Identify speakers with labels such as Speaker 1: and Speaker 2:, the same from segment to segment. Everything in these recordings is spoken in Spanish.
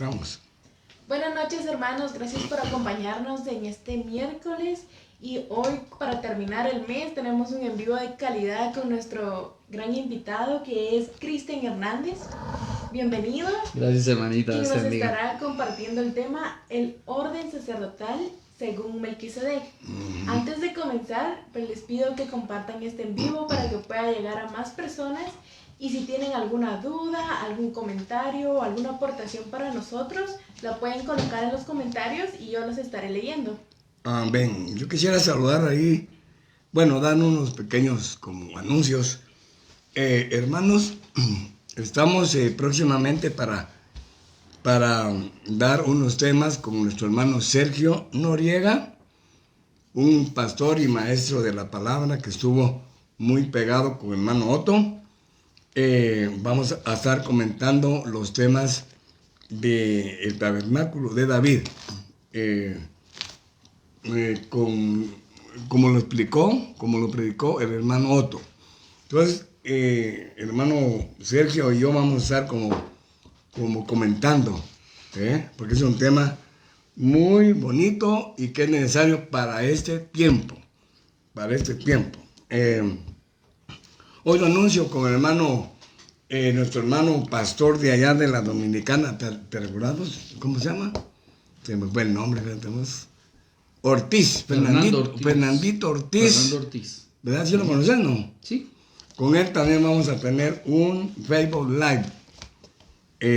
Speaker 1: estamos.
Speaker 2: Buenas noches, hermanos, gracias por acompañarnos en este miércoles. Y hoy, para terminar el mes, tenemos un en vivo de calidad con nuestro gran invitado, que es Cristian Hernández. Bienvenido.
Speaker 3: Gracias, hermanita.
Speaker 2: Y nos estará compartiendo el tema, el orden sacerdotal según Melquisedec. Antes de comenzar, pues les pido que compartan este en vivo para que pueda llegar a más personas. Y si tienen alguna duda, algún comentario o alguna aportación para nosotros, la pueden colocar en los comentarios y yo los estaré leyendo.
Speaker 1: Amén. Yo quisiera saludar ahí, dar unos pequeños como anuncios. Hermanos, estamos próximamente para dar unos temas con nuestro hermano Sergio Noriega, un pastor y maestro de la palabra que estuvo muy pegado con el hermano Otto. Vamos a estar comentando los temas del tabernáculo de David, como lo predicó el hermano Otto. Entonces, el hermano Sergio y yo vamos a estar como comentando, porque es un tema muy bonito y que es necesario para este tiempo. Hoy lo anuncio con el hermano, nuestro hermano pastor de allá de la Dominicana, ¿te recuerdas? ¿Cómo se llama? Se me fue el nombre, tenemos Ortiz, Fernandito Ortiz.
Speaker 3: Fernando Ortiz.
Speaker 1: ¿Verdad? ¿Sí lo conoces, no?
Speaker 3: Sí.
Speaker 1: Con él también vamos a tener un Facebook Live.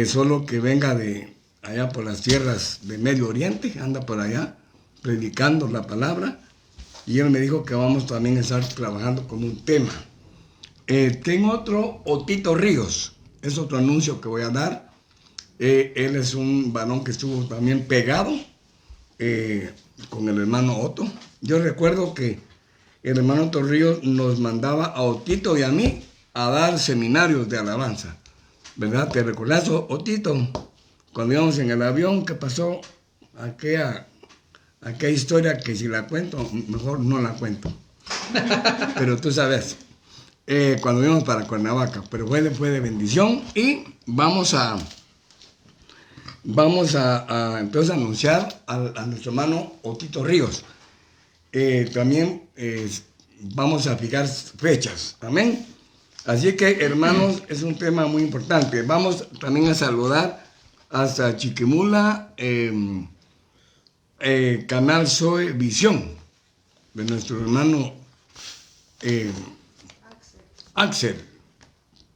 Speaker 1: Solo que venga de allá por las tierras de Medio Oriente, anda por allá predicando la palabra. Y él me dijo que vamos también a estar trabajando con un tema. Tengo otro, Otito Ríos, es otro anuncio que voy a dar. Él es un varón que estuvo también pegado con el hermano Otto. Yo recuerdo que el hermano Otto Ríos nos mandaba a Otito y a mí a dar seminarios de alabanza, ¿verdad? ¿Te recuerdas, Otito? Cuando íbamos en el avión, ¿qué pasó? Aquella historia que si la cuento, mejor no la cuento. Pero tú sabes. Cuando íbamos para Cuernavaca, pero fue de bendición. Y vamos a entonces anunciar a nuestro hermano Otito Ríos. También vamos a fijar fechas, amén. Así que, hermanos, es un tema muy importante. Vamos también a saludar hasta Chiquimula, Canal Zoe Visión, de nuestro hermano Axel,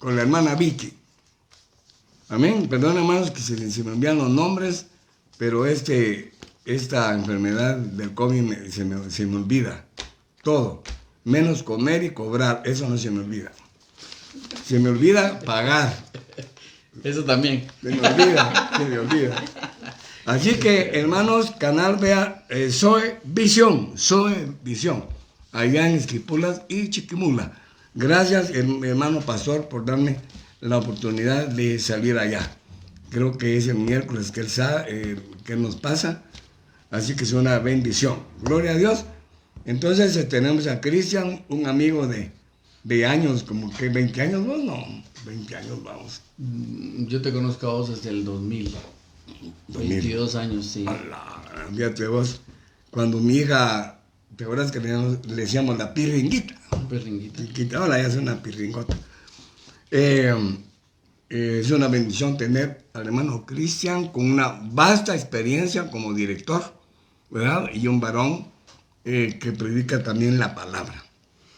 Speaker 1: con la hermana Vicky. Amén. Perdón, hermanos, que se me envían los nombres, pero esta enfermedad del COVID se me olvida todo, menos comer y cobrar, eso no se me olvida. Se me olvida pagar.
Speaker 3: Eso también.
Speaker 1: Se me olvida. Así que, hermanos, canal vea Zoe Visión, allá en Esquipulas y Chiquimula. Gracias, hermano pastor, por darme la oportunidad de salir allá. Creo que es el miércoles que él sabe, que nos pasa, así que es una bendición. Gloria a Dios. Entonces tenemos a Cristian, un amigo de años, como que 20 años, no, 20 años vamos.
Speaker 3: Yo te conozco a vos desde el 2000. 22 años, sí.
Speaker 1: Fíjate vos, cuando mi hija, ¿te acuerdas que le decíamos la pirringuita?
Speaker 3: Perringuita.
Speaker 1: Ahora ya es una pirringota. Es una bendición tener al hermano Cristian con una vasta experiencia como director, ¿verdad? Y un varón que predica también la palabra,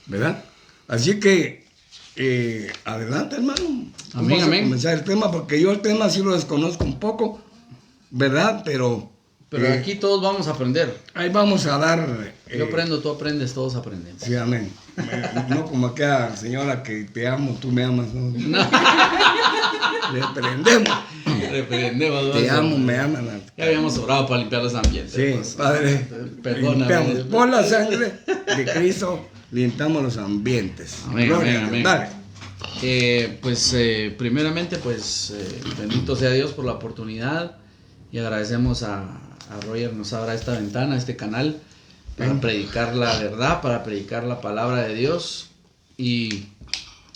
Speaker 1: ¿verdad? Así que, adelante, hermano. Vamos a comenzar el tema, porque yo el tema sí lo desconozco un poco, ¿verdad? Pero
Speaker 3: aquí todos vamos a aprender.
Speaker 1: Ahí vamos a dar...
Speaker 3: Yo aprendo, tú aprendes, todos aprenden.
Speaker 1: Sí, amén. No como aquella señora que te amo, tú me amas, ¿no? Reprendemos. Te amo, me aman.
Speaker 3: Ya habíamos orado para limpiar los ambientes.
Speaker 1: Sí,
Speaker 3: pues,
Speaker 1: Padre.
Speaker 3: Perdóname.
Speaker 1: Limpiamos. Por la sangre de Cristo, limpiamos los ambientes.
Speaker 3: Amén, amén. Dale. Primeramente, bendito sea Dios por la oportunidad y agradecemos a Roger nos abra esta ventana, este canal, para predicar la verdad, para predicar la palabra de Dios y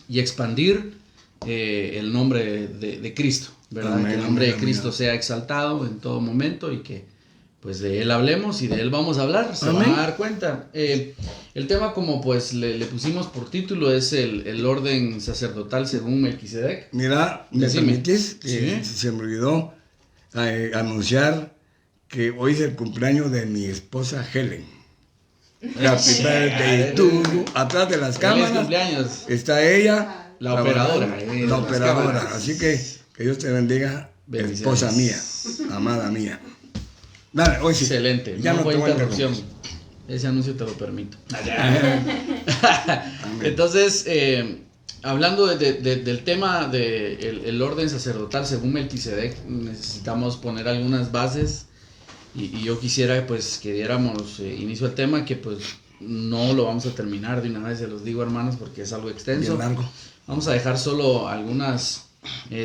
Speaker 3: expandir el nombre de Cristo. ¿verdad?
Speaker 1: Amén,
Speaker 3: Que el nombre de
Speaker 1: amén,
Speaker 3: Cristo
Speaker 1: amén.
Speaker 3: sea exaltado en todo momento y que pues de Él hablemos y de Él vamos a hablar, se van
Speaker 1: Amén.
Speaker 3: a dar cuenta. El tema, como pues le pusimos por título, es el orden sacerdotal según Melquisedec.
Speaker 1: Mira, ¿me
Speaker 3: Decime.
Speaker 1: permitís?
Speaker 3: Sí.
Speaker 1: Se me olvidó anunciar que hoy es el cumpleaños de mi esposa Helen. Happy birthday to you. Atrás de las
Speaker 3: Feliz
Speaker 1: cámaras
Speaker 3: cumpleaños.
Speaker 1: está ella,
Speaker 3: La operadora.
Speaker 1: la operadora.
Speaker 3: Las cámaras.
Speaker 1: Así que Dios te bendiga,
Speaker 3: Bendiciones.
Speaker 1: esposa mía, amada mía. Dale, hoy sí.
Speaker 3: Excelente,
Speaker 1: Ya
Speaker 3: no fue
Speaker 1: te voy a
Speaker 3: interrupción.
Speaker 1: interrumpir.
Speaker 3: Ese anuncio te lo permito.
Speaker 1: Amén.
Speaker 3: Entonces, hablando del tema del orden sacerdotal según Melquisedec, necesitamos poner algunas bases y yo quisiera pues que diéramos inicio al tema, que pues no lo vamos a terminar de una vez, se los digo, hermanos, porque es algo extenso.
Speaker 1: Bien largo.
Speaker 3: Vamos a dejar solo algunas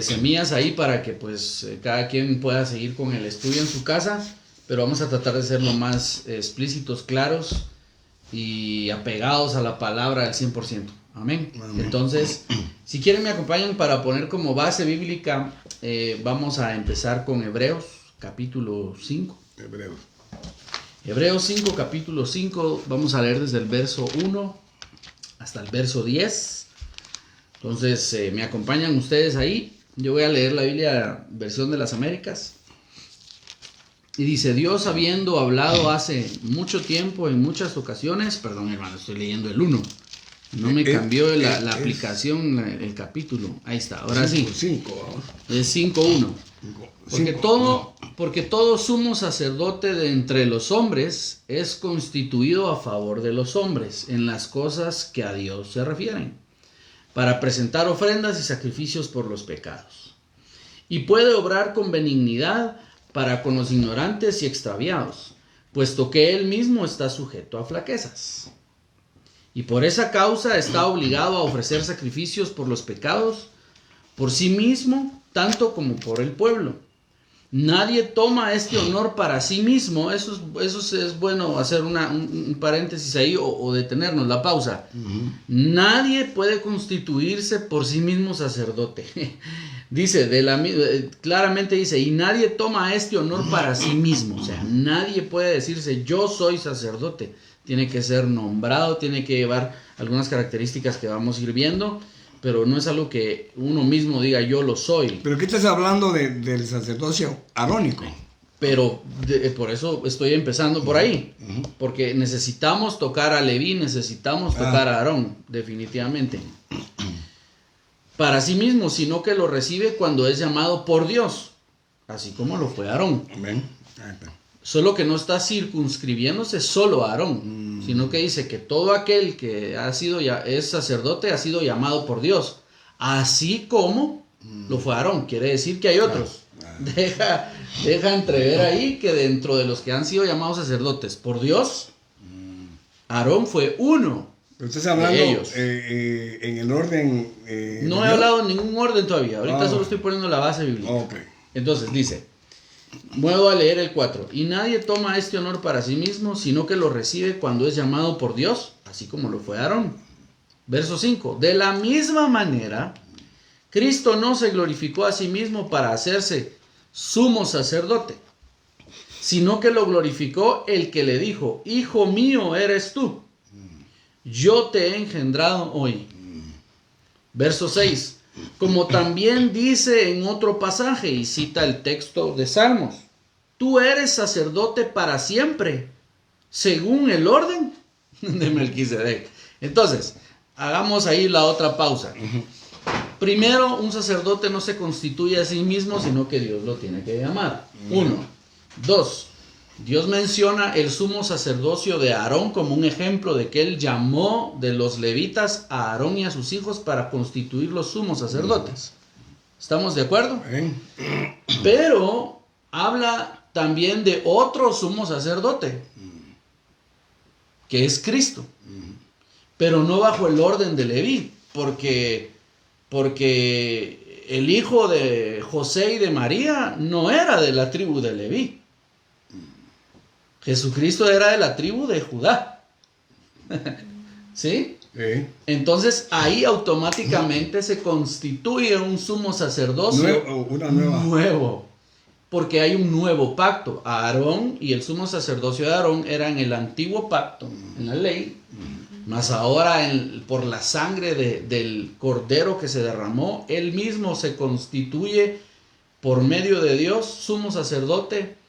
Speaker 3: semillas ahí para que pues cada quien pueda seguir con el estudio en su casa, pero vamos a tratar de ser lo más explícitos, claros y apegados a la palabra al 100%. Amén.
Speaker 1: Amén.
Speaker 3: Entonces, si quieren me acompañan para poner como base bíblica, vamos a empezar con Hebreos capítulo 5.
Speaker 1: Hebreos.
Speaker 3: Hebreos 5, capítulo 5, vamos a leer desde el verso 1 hasta el verso 10. Entonces, me acompañan ustedes ahí. Yo voy a leer la Biblia versión de las Américas. Y dice: Dios, habiendo hablado hace mucho tiempo, en muchas ocasiones, perdón hermano, estoy leyendo el 1. No me cambió la aplicación, el capítulo. Ahí está, ahora sí.
Speaker 1: 5.
Speaker 3: Es 5.1. Porque todo sumo sacerdote de entre los hombres es constituido a favor de los hombres en las cosas que a Dios se refieren, para presentar ofrendas y sacrificios por los pecados. Y puede obrar con benignidad para con los ignorantes y extraviados, puesto que él mismo está sujeto a flaquezas. Y por esa causa está obligado a ofrecer sacrificios por los pecados, por sí mismo, tanto como por el pueblo. Nadie toma este honor para sí mismo. Eso es bueno hacer un paréntesis ahí o detenernos, la pausa. Nadie puede constituirse por sí mismo sacerdote. Dice, claramente dice, y nadie toma este honor para sí mismo. O sea, nadie puede decirse, yo soy sacerdote. Tiene que ser nombrado, tiene que llevar algunas características que vamos a ir viendo, pero no es algo que uno mismo diga, yo lo soy.
Speaker 1: ¿Pero qué estás hablando del sacerdocio arónico?
Speaker 3: Pero por eso estoy empezando por ahí, porque necesitamos tocar a Leví, necesitamos tocar a Aarón, definitivamente. Para sí mismo, sino que lo recibe cuando es llamado por Dios, así como lo fue Aarón.
Speaker 1: Amén. Ahí está.
Speaker 3: Solo que no está circunscribiéndose solo a Aarón, sino que dice que todo aquel que es sacerdote ha sido llamado por Dios, así como lo fue Aarón. Quiere decir que hay otros. Deja entrever ahí que dentro de los que han sido llamados sacerdotes por Dios, Aarón fue uno.
Speaker 1: Pero estás hablando
Speaker 3: de ellos.
Speaker 1: En el orden.
Speaker 3: No he hablado en ningún orden todavía. Ahorita solo estoy poniendo la base bíblica.
Speaker 1: Okay.
Speaker 3: Entonces dice, vuelvo a leer el 4. Y nadie toma este honor para sí mismo, sino que lo recibe cuando es llamado por Dios, así como lo fue Aarón. Verso 5. De la misma manera, Cristo no se glorificó a sí mismo para hacerse sumo sacerdote, sino que lo glorificó el que le dijo, Hijo mío eres tú, yo te he engendrado hoy. Verso 6. Como también dice en otro pasaje, y cita el texto de Salmos, tú eres sacerdote para siempre, según el orden de Melquisedec. Entonces, hagamos ahí la otra pausa. Primero, un sacerdote no se constituye a sí mismo, sino que Dios lo tiene que llamar. 1. 2. Dios menciona el sumo sacerdocio de Aarón como un ejemplo de que él llamó de los levitas a Aarón y a sus hijos para constituir los sumos sacerdotes. ¿Estamos de acuerdo? Pero habla también de otro sumo sacerdote, que es Cristo, pero no bajo el orden de Leví, porque el hijo de José y de María no era de la tribu de Leví. Jesucristo era de la tribu de Judá. ¿Sí? Entonces ahí automáticamente se constituye un sumo sacerdocio nuevo, porque hay un nuevo pacto. Aarón y el sumo sacerdocio de Aarón eran el antiguo pacto en la ley, mas ahora por la sangre del cordero que se derramó, él mismo se constituye por medio de Dios sumo sacerdote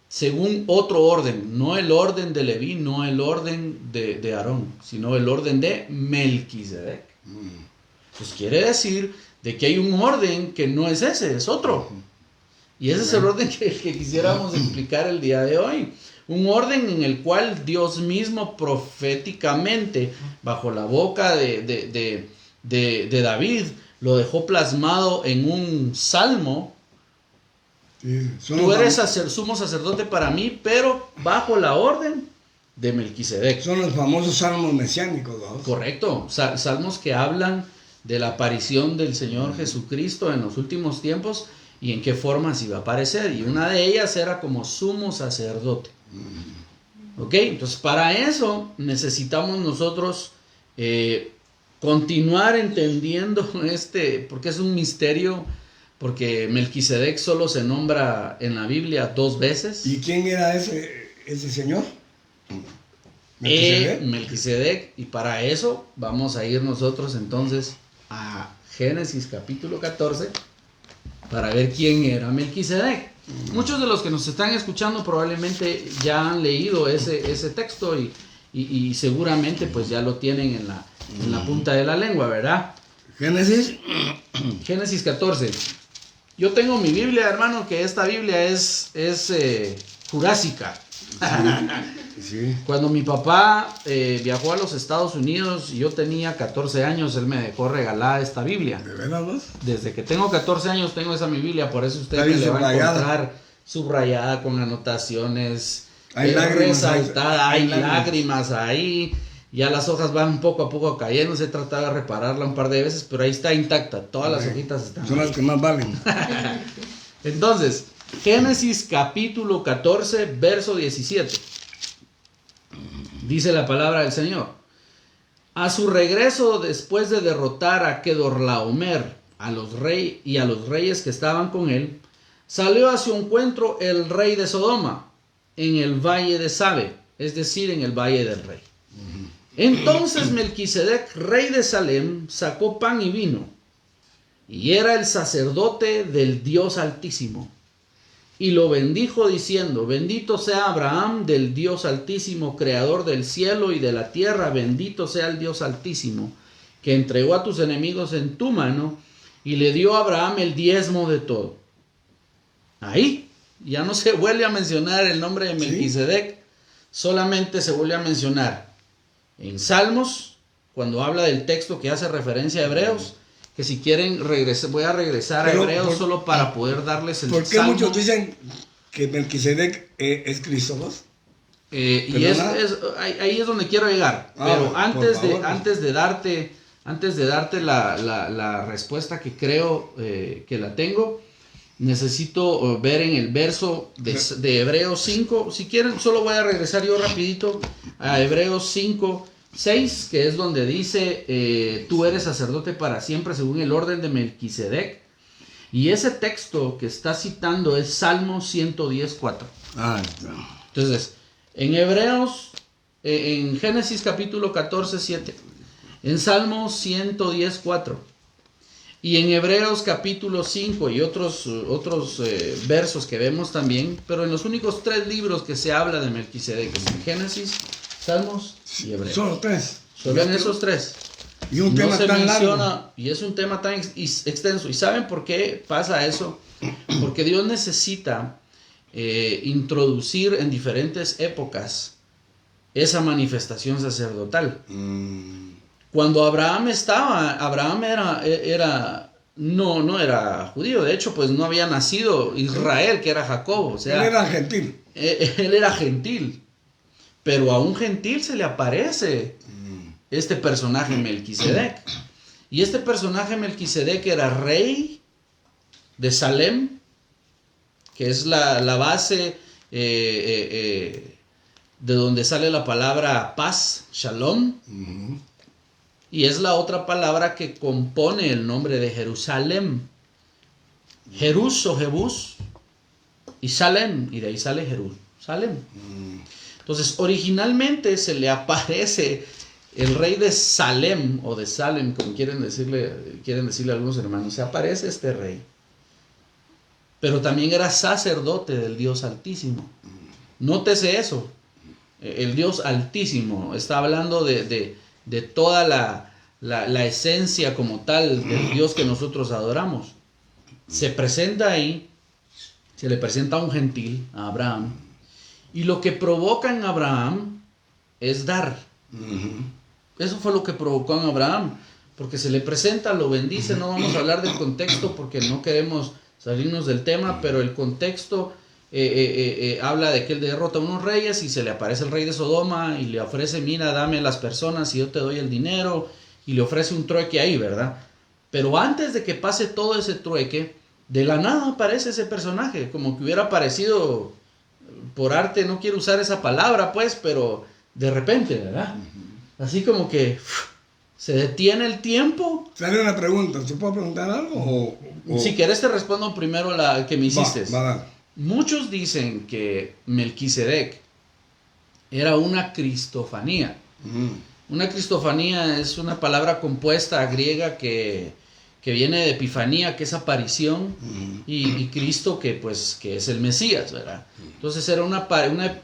Speaker 3: según otro orden, no el orden de Leví, no el orden de Aarón, sino el orden de Melquisedec. Pues quiere decir de que hay un orden que no es ese, es otro. Y ese es el orden que quisiéramos explicar el día de hoy. Un orden en el cual Dios mismo proféticamente, bajo la boca de David, lo dejó plasmado en un salmo. Tú eres sumo sacerdote para mí, pero bajo la orden de Melquisedec.
Speaker 1: Son los famosos salmos mesiánicos, ¿no?
Speaker 3: Correcto, salmos que hablan de la aparición del Señor Jesucristo en los últimos tiempos y en qué forma se iba a aparecer. Y una de ellas era como sumo sacerdote. Ok, entonces para eso necesitamos nosotros continuar entendiendo porque es un misterio. Porque Melquisedec solo se nombra en la Biblia 2 veces.
Speaker 1: ¿Y quién era ese señor?
Speaker 3: Melquisedec. Y para eso vamos a ir nosotros entonces a Génesis capítulo 14 para ver quién era Melquisedec. Muchos de los que nos están escuchando probablemente ya han leído ese texto y seguramente pues ya lo tienen en la punta de la lengua, ¿verdad? Génesis 14. Yo tengo mi Biblia, hermano, que esta Biblia es jurásica.
Speaker 1: Sí.
Speaker 3: Cuando mi papá viajó a los Estados Unidos y yo tenía 14 años, él me dejó regalar esta Biblia.
Speaker 1: ¿De veras vos?
Speaker 3: Desde que tengo 14 años tengo esa mi Biblia, por eso usted me le va a encontrar subrayada con anotaciones,
Speaker 1: hay
Speaker 3: resaltada, hay lágrimas ahí. Ya las hojas van poco a poco cayendo, se trata de repararla un par de veces, pero ahí está intacta, todas las hojitas están
Speaker 1: son
Speaker 3: ahí.
Speaker 1: las que más valen.
Speaker 3: Entonces, Génesis capítulo 14, verso 17. Dice la palabra del Señor. A su regreso, después de derrotar a Kedorlaomer a los reyes que estaban con él, salió a su encuentro el rey de Sodoma en el valle de Sabe, es decir, en el valle del rey. Entonces Melquisedec, rey de Salem, sacó pan y vino, y era el sacerdote del Dios Altísimo, y lo bendijo diciendo: bendito sea Abraham del Dios Altísimo, creador del cielo y de la tierra, bendito sea el Dios Altísimo, que entregó a tus enemigos en tu mano, y le dio a Abraham el diezmo de todo. Ahí ya no se vuelve a mencionar el nombre de Melquisedec, solamente se vuelve a mencionar en Salmos, cuando habla del texto que hace referencia a Hebreos, que si quieren voy a regresar a Hebreos solo para poder darles el Salmo.
Speaker 1: ¿Por qué muchos dicen que Melquisedec es Cristo, vos?
Speaker 3: Y ahí es donde quiero llegar. Pero antes de darte la respuesta que creo que la tengo, necesito ver en el verso de Hebreos 5. Si quieren, solo voy a regresar yo rapidito a Hebreos 5, 6, que es donde dice, tú eres sacerdote para siempre según el orden de Melquisedec. Y ese texto que está citando es Salmo 110, 4. Entonces, en Hebreos, en Génesis capítulo 14, 7, en Salmo 110, 4. Y en Hebreos capítulo 5 y otros versos que vemos también, pero en los únicos 3 libros que se habla de Melquisedec, es en Génesis, Salmos y Hebreos.
Speaker 1: Solo 3.
Speaker 3: Solo en esos 3.
Speaker 1: Y un tema tan largo.
Speaker 3: Y es un tema tan extenso. ¿Y saben por qué pasa eso? Porque Dios necesita introducir en diferentes épocas esa manifestación sacerdotal. Cuando Abraham no era judío, de hecho pues no había nacido Israel, que era Jacob, o sea,
Speaker 1: él era gentil.
Speaker 3: Él era gentil, pero a un gentil se le aparece este personaje Melquisedec, y este personaje Melquisedec era rey de Salem, que es la base de donde sale la palabra paz, shalom. y es la otra palabra que compone el nombre de Jerusalén. Jerús o Jebús y Salem, y de ahí sale Jerusalén. Entonces, originalmente se le aparece el rey de Salem, o de Salem, como quieren decirle algunos hermanos, se aparece este rey. Pero también era sacerdote del Dios Altísimo. Nótese eso. El Dios Altísimo está hablando de toda la esencia como tal del Dios que nosotros adoramos. Se presenta ahí, se le presenta a un gentil, a Abraham, y lo que provoca en Abraham es dar. Eso fue lo que provocó en Abraham, porque se le presenta, lo bendice. No vamos a hablar del contexto porque no queremos salirnos del tema, pero el contexto habla de que él derrota a unos reyes y se le aparece el rey de Sodoma y le ofrece, mira, dame las personas y yo te doy el dinero, y le ofrece un trueque ahí, ¿verdad? Pero antes de que pase todo ese trueque, de la nada aparece ese personaje, como que hubiera aparecido por arte, no quiero usar esa palabra pues, pero de repente, ¿verdad? Así como que se detiene el tiempo.
Speaker 1: Sale una pregunta, ¿se puede preguntar algo?
Speaker 3: Si querés te respondo primero la que me hiciste.
Speaker 1: Va.
Speaker 3: Muchos dicen que Melquisedec era una cristofanía. Una cristofanía es una palabra compuesta griega que viene de epifanía, que es aparición, y Cristo, que es el Mesías, ¿verdad? Entonces era una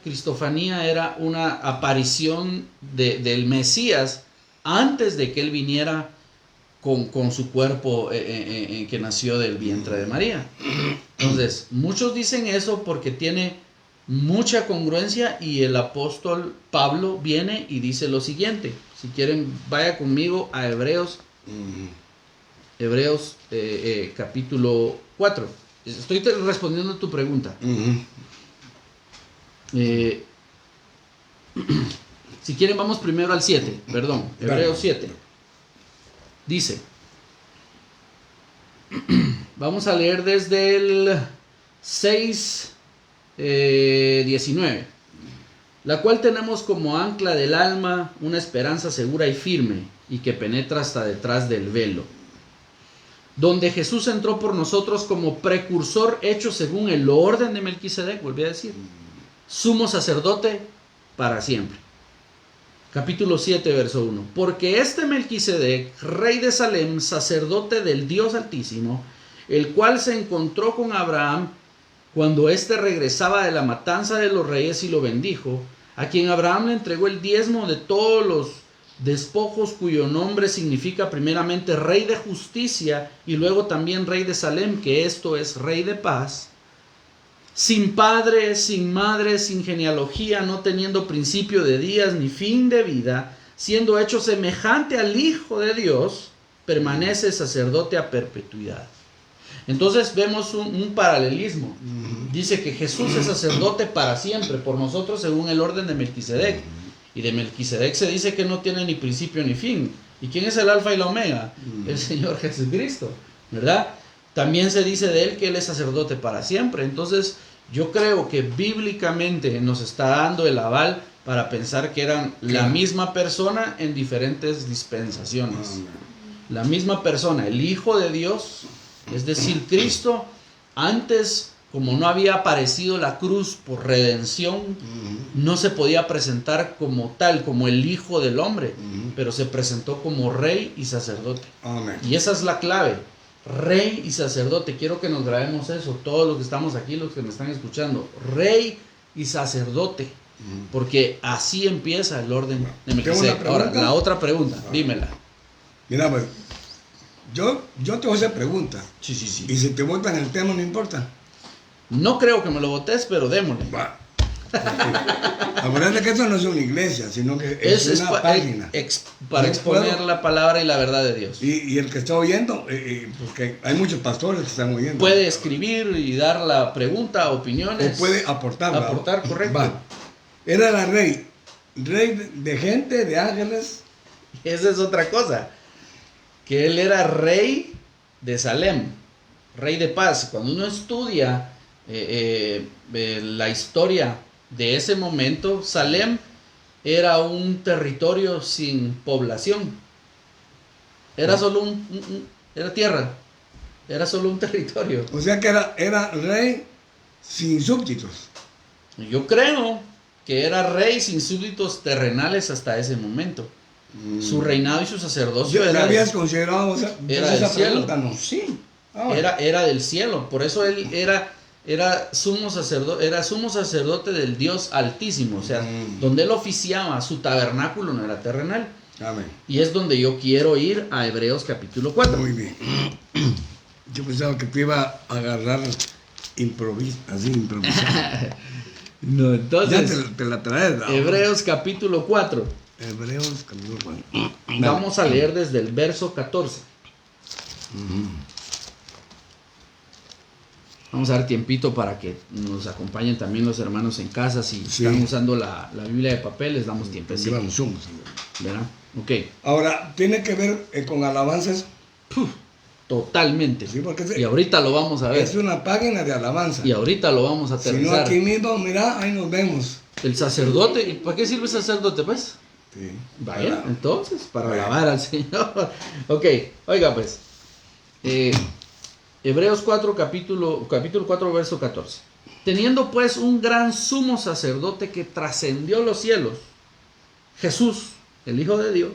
Speaker 3: cristofanía, era una aparición del Mesías antes de que él viniera con su cuerpo que nació del vientre de María. Entonces, muchos dicen eso porque tiene mucha congruencia, y el apóstol Pablo viene y dice lo siguiente. Si quieren, vaya conmigo a Hebreos capítulo 4. Estoy respondiendo a tu pregunta. Si quieren, vamos primero al 7. Perdón, Hebreos 7. Dice, vamos a leer desde el 6:19. La cual tenemos como ancla del alma una esperanza segura y firme, y que penetra hasta detrás del velo, donde Jesús entró por nosotros como precursor hecho según el orden de Melquisedec, volví a decir, sumo sacerdote para siempre. Capítulo 7, verso 1. Porque este Melquisedec, rey de Salem, sacerdote del Dios Altísimo, el cual se encontró con Abraham cuando éste regresaba de la matanza de los reyes y lo bendijo, a quien Abraham le entregó el diezmo de todos los despojos, cuyo nombre significa primeramente rey de justicia y luego también rey de Salem, que esto es rey de paz, sin padre, sin madre, sin genealogía, no teniendo principio de días ni fin de vida, siendo hecho semejante al Hijo de Dios, permanece sacerdote a perpetuidad. Entonces vemos un paralelismo. Dice que Jesús es sacerdote para siempre por nosotros según el orden de Melquisedec. Y de Melquisedec se dice que no tiene ni principio ni fin. ¿Y quién es el alfa y la omega? El Señor Jesucristo, ¿verdad? También se dice de él que él es sacerdote para siempre. Entonces yo creo que bíblicamente nos está dando el aval para pensar que eran la misma persona en diferentes dispensaciones. La misma persona, el Hijo de Dios, es decir, Cristo, antes, como no había aparecido la cruz por redención, no se podía presentar como tal, como el Hijo del Hombre, pero se presentó como rey y sacerdote.
Speaker 1: Amén.
Speaker 3: Y esa es la clave, rey y sacerdote. Quiero que nos grabemos eso, todos los que estamos aquí, los que me están escuchando, rey y sacerdote, porque así empieza el orden de Melquisedec. Ahora, la otra pregunta, dímela.
Speaker 1: Mira, pues, yo te voy a hacer preguntas.
Speaker 3: Sí.
Speaker 1: Y si te votan el tema, no importa.
Speaker 3: No creo que me lo votes, pero démosle.
Speaker 1: Va. Acuérdate que esto no es una iglesia, sino que es una página.
Speaker 3: Para exponer la palabra y la verdad de Dios.
Speaker 1: Y el que está oyendo, porque hay muchos pastores que están oyendo.
Speaker 3: Puede escribir y dar la pregunta, opiniones.
Speaker 1: O puede aportar.
Speaker 3: Aportar, correcto.
Speaker 1: Va. Era la rey de gente, de ángeles.
Speaker 3: Esa es otra cosa. Que él era rey de Salem, rey de paz. Cuando uno estudia la historia de ese momento, Salem era un territorio sin población. Era solo era tierra, era solo un territorio.
Speaker 1: O sea que era rey sin súbditos.
Speaker 3: Yo creo que era rey sin súbditos terrenales hasta ese momento. Su reinado y su sacerdocio
Speaker 1: ¿Ya
Speaker 3: era
Speaker 1: habías considerado
Speaker 3: era
Speaker 1: esa
Speaker 3: del cielo.
Speaker 1: pregunta, no?
Speaker 3: Sí,
Speaker 1: Ahora.
Speaker 3: era del cielo. Por eso él era sumo sacerdote del Dios Altísimo. O sea, donde él oficiaba, su tabernáculo no era terrenal.
Speaker 1: Amén.
Speaker 3: Y es donde yo quiero ir a Hebreos capítulo 4.
Speaker 1: Muy bien. Yo pensaba que te iba a agarrar improvisar.
Speaker 3: No,
Speaker 1: Ya
Speaker 3: entonces,
Speaker 1: te la traes, ¿no?
Speaker 3: Hebreos capítulo 4.
Speaker 1: Hebreos capítulo 4.
Speaker 3: Vamos a leer desde el verso 14. Vamos a dar tiempito para que nos acompañen también los hermanos en casa. Si
Speaker 1: Sí.
Speaker 3: están usando la Biblia de papel, les damos tiempo.
Speaker 1: Porque vamos, somos.
Speaker 3: ¿Verdad? Ok.
Speaker 1: Ahora, tiene que ver con alabanzas.
Speaker 3: Totalmente.
Speaker 1: Sí, porque
Speaker 3: Y ahorita lo vamos a ver.
Speaker 1: es una página de alabanza.
Speaker 3: Y ahorita lo vamos a
Speaker 1: Si no,
Speaker 3: aterrizar.
Speaker 1: aquí mismo, mira, ahí nos vemos.
Speaker 3: El sacerdote, ¿y para qué sirve el sacerdote, pues?
Speaker 1: Sí.
Speaker 3: Vaya,
Speaker 1: Para-
Speaker 3: entonces, para
Speaker 1: Bueno.
Speaker 3: alabar al Señor. Ok, oiga pues. Hebreos 4, capítulo 4, verso 14. Teniendo pues un gran sumo sacerdote que trascendió los cielos, Jesús, el Hijo de Dios,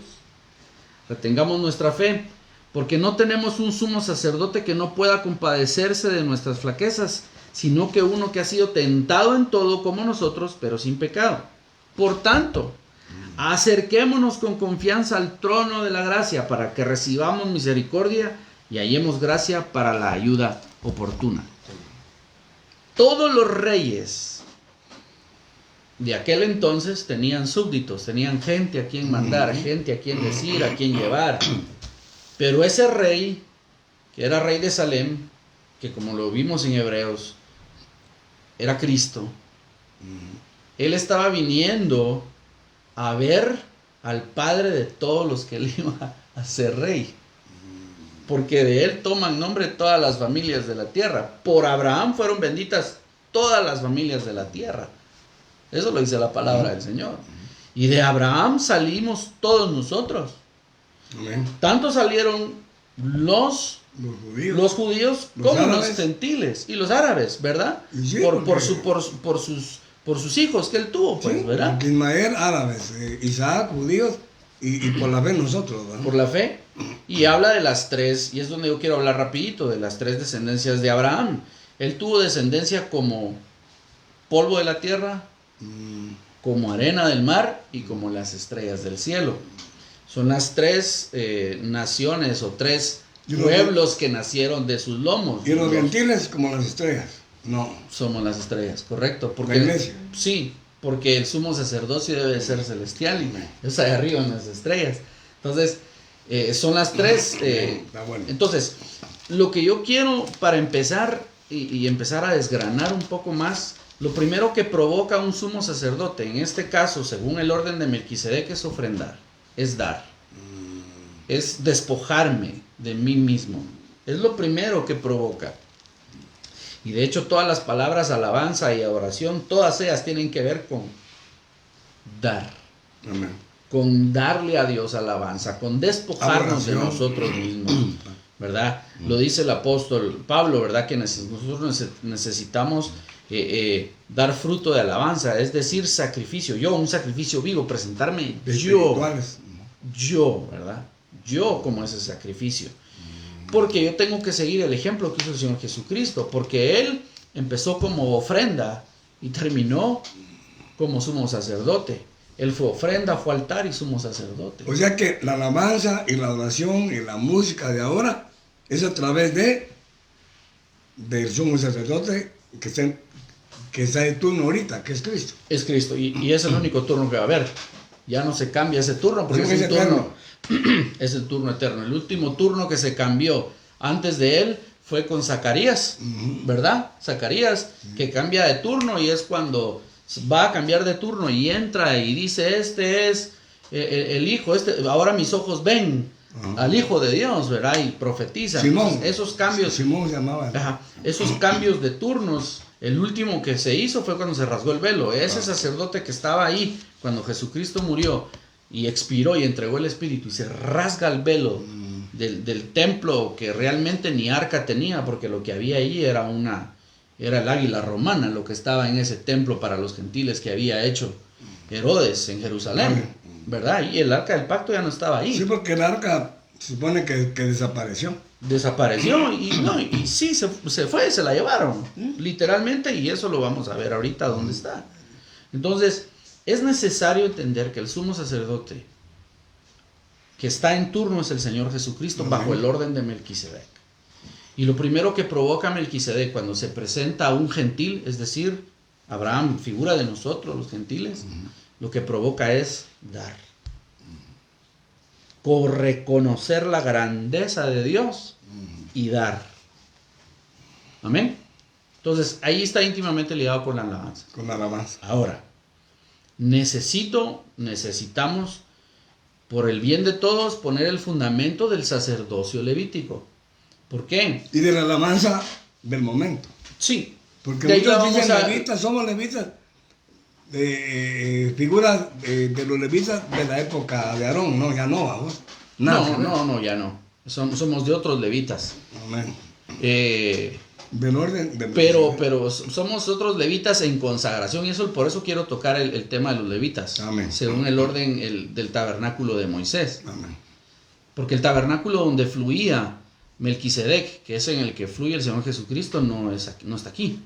Speaker 3: retengamos nuestra fe, porque no tenemos un sumo sacerdote que no pueda compadecerse de nuestras flaquezas, sino que uno que ha sido tentado en todo como nosotros, pero sin pecado. Por tanto, acerquémonos con confianza al trono de la gracia para que recibamos misericordia y hallemos gracia para la ayuda oportuna. Todos los reyes de aquel entonces tenían súbditos, tenían gente a quien mandar, gente a quien decir, a quien llevar. Pero ese rey, que era rey de Salem, que como lo vimos en Hebreos, era Cristo. Él estaba viniendo a ver al Padre de todos los que él iba a ser rey. Porque de él toman nombre todas las familias de la tierra. Por Abraham fueron benditas todas las familias de la tierra. Eso lo dice la palabra del Señor. Y de Abraham salimos todos nosotros.
Speaker 1: Amén.
Speaker 3: Tanto salieron los
Speaker 1: Los judíos.
Speaker 3: judíos
Speaker 1: Los
Speaker 3: como los
Speaker 1: árabes.
Speaker 3: gentiles y los árabes, ¿verdad?
Speaker 1: Y sí,
Speaker 3: por
Speaker 1: porque-
Speaker 3: sus hijos que él tuvo, pues,
Speaker 1: Sí,
Speaker 3: ¿verdad?
Speaker 1: porque Ismael, árabes, Isaac, judíos, y por la fe nosotros, ¿verdad?
Speaker 3: Por la fe. Y habla de las tres, y es donde yo quiero hablar rapidito, de las tres descendencias de Abraham. Él tuvo descendencia como polvo de la tierra, como arena del mar y como las estrellas del cielo. Son las tres naciones o tres
Speaker 1: Y los-
Speaker 3: pueblos que nacieron de sus lomos.
Speaker 1: Y los
Speaker 3: Los-
Speaker 1: gentiles como las estrellas. No.
Speaker 3: Somos las estrellas, correcto. Porque,
Speaker 1: La iglesia.
Speaker 3: Sí, porque el sumo sacerdocio debe de ser celestial y es ahí arriba en las estrellas. Entonces, son las tres.
Speaker 1: Está bueno.
Speaker 3: Entonces, lo que yo quiero para empezar y empezar a desgranar un poco más, lo primero que provoca un sumo sacerdote, en este caso, según el orden de Melquisedec, es ofrendar, es dar, es despojarme de mí mismo. Es lo primero que provoca. Y de hecho todas las palabras alabanza y adoración, todas ellas tienen que ver con dar,
Speaker 1: Amén.
Speaker 3: con darle a Dios alabanza, con despojarnos de
Speaker 1: Adoración.
Speaker 3: nosotros mismos, ¿verdad? Lo dice el apóstol Pablo, ¿verdad? Que nosotros necesitamos dar fruto de alabanza, es decir, sacrificio. Yo, un sacrificio vivo, presentarme
Speaker 1: Espirituales.
Speaker 3: yo, ¿verdad? Yo como ese sacrificio. Porque yo tengo que seguir el ejemplo que hizo el Señor Jesucristo, porque Él empezó como ofrenda y terminó como sumo sacerdote. Él fue ofrenda, fue altar y sumo sacerdote.
Speaker 1: O sea que la alabanza y la adoración y la música de ahora es a través del sumo sacerdote que está de turno ahorita, que es Cristo.
Speaker 3: Es Cristo y es el único turno que va a haber. Ya no se cambia ese turno porque
Speaker 1: Sí,
Speaker 3: es
Speaker 1: es
Speaker 3: un
Speaker 1: eterno.
Speaker 3: turno, es el turno eterno. El último turno que se cambió antes de él fue con Zacarías, ¿verdad? Zacarías que cambia de turno y es cuando va a cambiar de turno y entra y dice, este es el hijo, ahora mis ojos ven al Hijo de Dios, ¿verdad? Y profetiza.
Speaker 1: Simón.
Speaker 3: Entonces, esos cambios,
Speaker 1: Simón se llamaba.
Speaker 3: ajá, esos cambios de turnos, el último que se hizo fue cuando se rasgó el velo. Ese sacerdote que estaba ahí cuando Jesucristo murió y expiró y entregó el Espíritu y se rasga el velo del templo, que realmente ni arca tenía, porque lo que había ahí era el águila romana, lo que estaba en ese templo para los gentiles que había hecho Herodes en Jerusalén, ¿verdad? Y el arca del pacto ya no estaba ahí.
Speaker 1: Sí, porque el arca se supone que desapareció.
Speaker 3: Desapareció y sí, se fue, se la llevaron, literalmente, y eso lo vamos a ver ahorita dónde está. Entonces, es necesario entender que el sumo sacerdote que está en turno es el Señor Jesucristo, bajo el orden de Melquisedec. Y lo primero que provoca Melquisedec cuando se presenta a un gentil, es decir, Abraham, figura de nosotros los gentiles, lo que provoca es dar. Por reconocer la grandeza de Dios y dar. Amén. Entonces, ahí está íntimamente ligado con la alabanza.
Speaker 1: Con la alabanza.
Speaker 3: Ahora, necesitamos, por el bien de todos, poner el fundamento del sacerdocio levítico. ¿Por qué?
Speaker 1: Y de la alabanza del momento.
Speaker 3: Sí.
Speaker 1: Porque
Speaker 3: de
Speaker 1: muchos dicen levitas, somos levitas, figuras de los levitas de la época de Aarón, no, ya no, vamos.
Speaker 3: No, ya no. Somos de otros levitas.
Speaker 1: Amén.
Speaker 3: Del orden de pero somos otros levitas en consagración, y eso por eso quiero tocar el tema de los levitas.
Speaker 1: Amén.
Speaker 3: Según el orden del tabernáculo de Moisés.
Speaker 1: Amén.
Speaker 3: Porque el tabernáculo donde fluía Melquisedec, que es en el que fluye el Señor Jesucristo, no está aquí.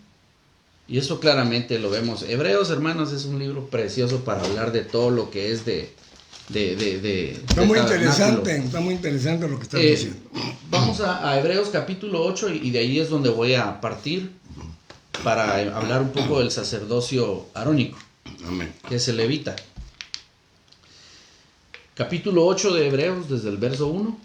Speaker 3: Y eso claramente lo vemos. Hebreos, hermanos, es un libro precioso para hablar de todo lo que es
Speaker 1: está muy interesante lo que estás diciendo.
Speaker 3: Vamos a Hebreos capítulo 8 y de ahí es donde voy a partir para hablar un poco del sacerdocio arónico.
Speaker 1: Amén.
Speaker 3: Que es el levita. Capítulo 8 de Hebreos, desde el verso 1.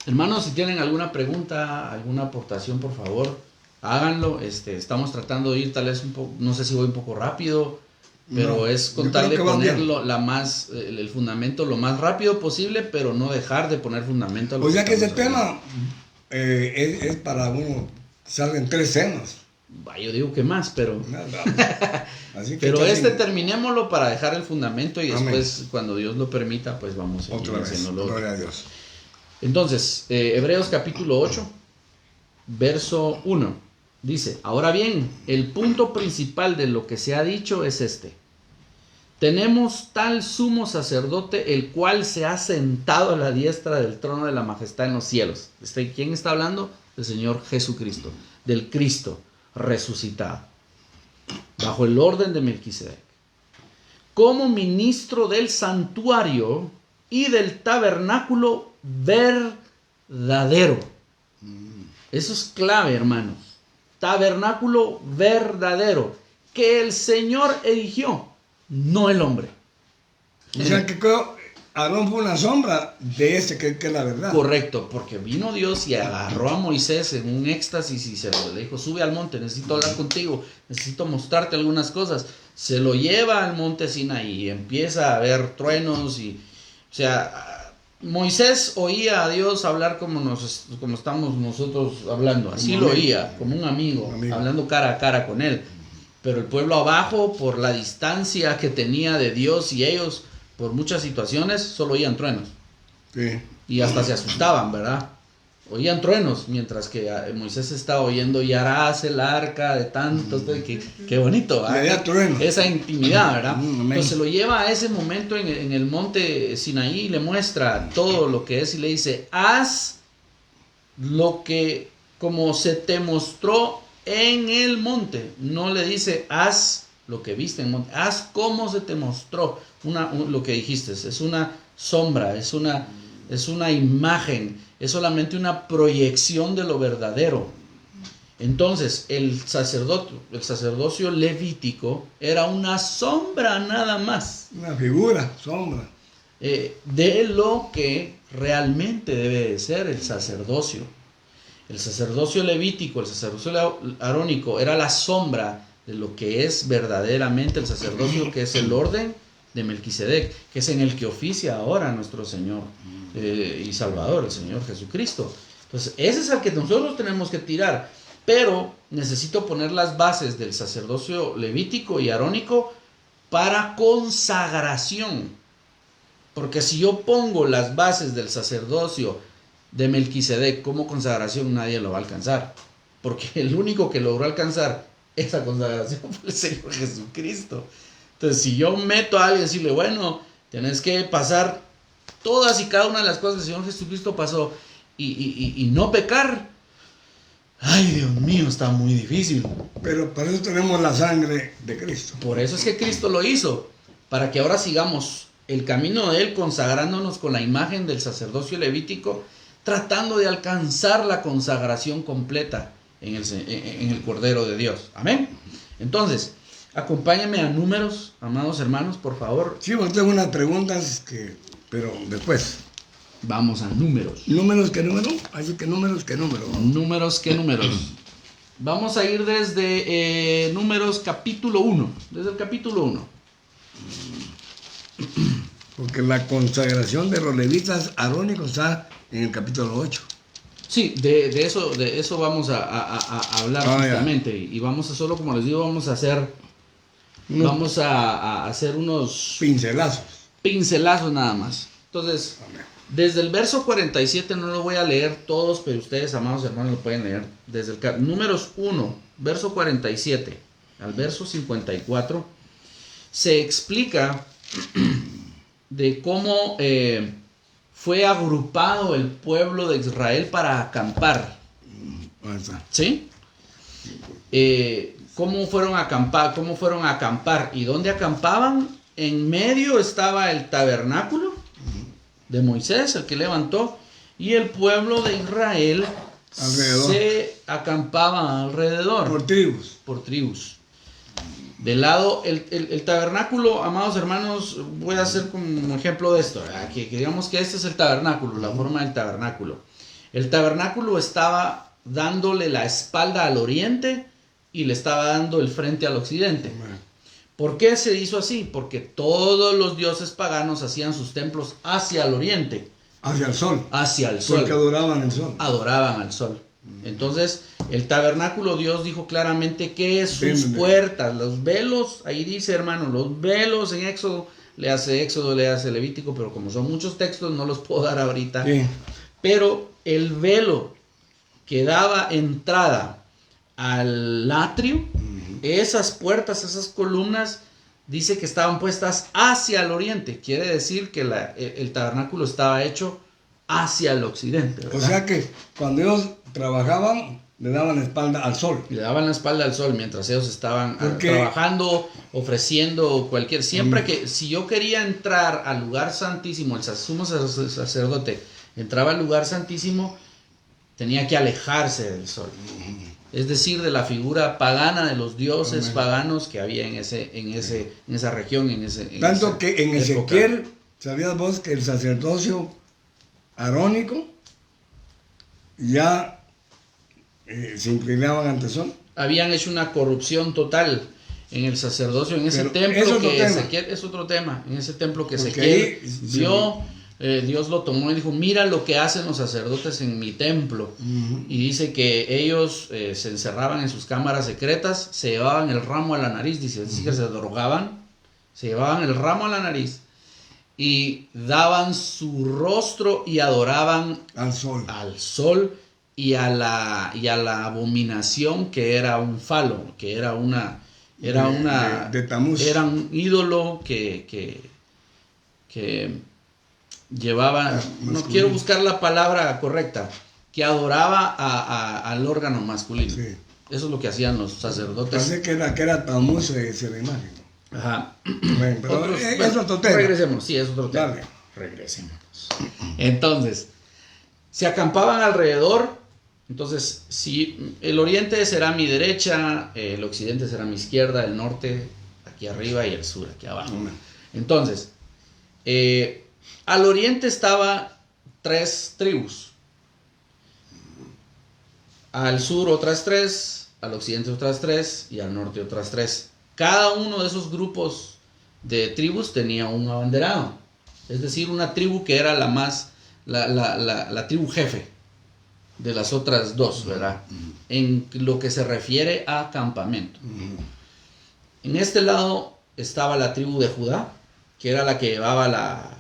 Speaker 3: Hermanos, si tienen alguna pregunta, alguna aportación, por favor, háganlo. Estamos tratando de ir tal vez un poco, no sé si voy un poco rápido, pero
Speaker 1: no,
Speaker 3: es con tal de poner el fundamento lo más rápido posible, pero no dejar de poner fundamento.
Speaker 1: O sea que ese tema es para uno, salen 3 temas.
Speaker 3: Yo digo que más, pero...
Speaker 1: Así que
Speaker 3: pero terminémoslo para dejar el fundamento y después,
Speaker 1: amén,
Speaker 3: cuando Dios lo permita, pues vamos a
Speaker 1: otra vez. Gloria a Dios.
Speaker 3: Entonces, Hebreos capítulo 8, verso 1, dice: ahora bien, el punto principal de lo que se ha dicho es este: tenemos tal sumo sacerdote, el cual se ha sentado a la diestra del trono de la majestad en los cielos. ¿Quién está hablando? El Señor Jesucristo, del Cristo resucitado, bajo el orden de Melquisedec, como ministro del santuario y del tabernáculo verdadero. Eso es clave, hermanos. Tabernáculo verdadero que el Señor erigió, no el hombre.
Speaker 1: O sea que Aarón fue una sombra de ese que es la verdad.
Speaker 3: Correcto, porque vino Dios y agarró a Moisés en un éxtasis y se lo dijo: sube al monte, necesito hablar contigo, necesito mostrarte algunas cosas. Se lo lleva al monte Sinaí y empieza a ver truenos o sea, Moisés oía a Dios hablar como estamos nosotros hablando, así lo oía, como un amigo, hablando cara a cara con él. Pero el pueblo abajo, por la distancia que tenía de Dios y ellos, por muchas situaciones, solo oían truenos.
Speaker 1: Sí.
Speaker 3: Y hasta se asustaban, ¿verdad? Oían truenos, mientras que Moisés estaba oyendo: y harás el arca de tantos. Qué bonito, ¿verdad? Esa intimidad, ¿verdad? Entonces se lo lleva a ese momento en el monte Sinaí y le muestra todo lo que es y le dice: haz lo que como se te mostró en el monte. No le dice: haz lo que viste en el monte, haz como se te mostró. Lo que dijiste es una sombra, es una imagen, es solamente una proyección de lo verdadero. Entonces, el sacerdocio levítico era una sombra nada más.
Speaker 1: Una figura, sombra.
Speaker 3: De lo que realmente debe de ser el sacerdocio. El sacerdocio levítico, el sacerdocio arónico, era la sombra de lo que es verdaderamente el sacerdocio, que es el orden de Melquisedec, que es en el que oficia ahora nuestro Señor y Salvador, el Señor Jesucristo. Entonces, ese es el que nosotros tenemos que tirar, pero necesito poner las bases del sacerdocio levítico y arónico para consagración, porque si yo pongo las bases del sacerdocio de Melquisedec como consagración nadie lo va a alcanzar, porque el único que logró alcanzar esa consagración fue el Señor Jesucristo. Entonces, si yo meto a alguien y decirle, bueno, tienes que pasar todas y cada una de las cosas que el Señor Jesucristo pasó y no pecar, ay, Dios mío, está muy difícil.
Speaker 1: Pero para eso tenemos la sangre de Cristo.
Speaker 3: Por eso es que Cristo lo hizo, para que ahora sigamos el camino de Él, consagrándonos con la imagen del sacerdocio levítico, tratando de alcanzar la consagración completa en el Cordero de Dios. Amén. Entonces, acompáñenme a Números, amados hermanos, por favor.
Speaker 1: Sí, pues tengo unas preguntas pero después.
Speaker 3: Vamos a Números.
Speaker 1: ¿Números qué número? Así que números qué número.
Speaker 3: Números, ¿qué números? Vamos a ir desde Números capítulo 1. Desde el capítulo 1.
Speaker 1: Porque la consagración de los levitas arónicos está en el capítulo 8.
Speaker 3: Sí, de eso vamos a hablar justamente. Y vamos a solo, como les digo, vamos a hacer unos
Speaker 1: pincelazos
Speaker 3: nada más. Entonces,
Speaker 1: Amén.
Speaker 3: desde el verso 47 no lo voy a leer todos, pero ustedes, amados hermanos, lo pueden leer. Desde el Números 1, verso 47 al verso 54, se explica de cómo fue agrupado el pueblo de Israel para acampar. ¿Sí? ¿Cómo fueron a acampar? ¿Y dónde acampaban? En medio estaba el tabernáculo de Moisés, el que levantó, y el pueblo de Israel
Speaker 1: alrededor.
Speaker 3: Se acampaba alrededor. Por tribus. Del lado, el tabernáculo, amados hermanos, voy a hacer como ejemplo de esto, que digamos que este es el tabernáculo, la forma del tabernáculo. El tabernáculo estaba dándole la espalda al oriente y le estaba dando el frente al occidente. ¿Por qué se hizo así? Porque todos los dioses paganos hacían sus templos hacia el oriente.
Speaker 1: Hacia el sol.
Speaker 3: Hacia el sol.
Speaker 1: Porque adoraban el sol.
Speaker 3: Adoraban al sol. Entonces, el tabernáculo, Dios dijo claramente que sus puertas, los velos, ahí dice, hermano, los velos en Éxodo, le hace Levítico, pero como son muchos textos, no los puedo dar ahorita.
Speaker 1: Sí.
Speaker 3: Pero el velo que daba entrada al atrio, esas puertas, esas columnas, dice que estaban puestas hacia el oriente. Quiere decir que el tabernáculo estaba hecho hacia el occidente, ¿verdad?
Speaker 1: O sea que cuando ellos trabajaban, le daban la espalda al sol.
Speaker 3: Le daban la espalda al sol mientras ellos estaban trabajando, ofreciendo cualquier... Siempre que, si yo quería entrar al lugar santísimo, el sumo sacerdote entraba al lugar santísimo, tenía que alejarse del sol. Es decir, de la figura pagana de los dioses paganos que había en esa región.
Speaker 1: Tanto que en Ezequiel, ¿sabías vos que el sacerdocio arónico ya se inclinaban ante el sol?
Speaker 3: Habían hecho una corrupción total en el sacerdocio, en ese templo que Ezequiel, es otro tema, en ese templo que Ezequiel vio, Dios lo tomó y dijo, mira lo que hacen los sacerdotes en mi templo. Y dice que ellos se encerraban en sus cámaras secretas, se llevaban el ramo a la nariz, dice que se drogaban, se llevaban el ramo a la nariz y daban su rostro y adoraban al sol y a la abominación que era un falo, que era de Tamuz. Era un ídolo que llevaba, no quiero buscar la palabra correcta, que adoraba al órgano masculino. Sí. Eso es lo que hacían los sacerdotes.
Speaker 1: Parece que era Tamuz esa imagen.
Speaker 3: Ajá.
Speaker 1: Bueno, pero es otro tema.
Speaker 3: Regresemos, sí, es otro tema.
Speaker 1: Dale.
Speaker 3: Regresemos. Entonces, se acampaban alrededor. Entonces, si el oriente será mi derecha, el occidente será mi izquierda, el norte aquí arriba y el sur aquí abajo. Entonces, al oriente estaban 3 tribus. Al sur otras 3, al occidente otras 3 y al norte otras 3. Cada uno de esos grupos de tribus tenía un abanderado. Es decir, una tribu que era la tribu jefe de las otras 2, ¿verdad? En lo que se refiere a campamento. En este lado estaba la tribu de Judá, que era la que llevaba la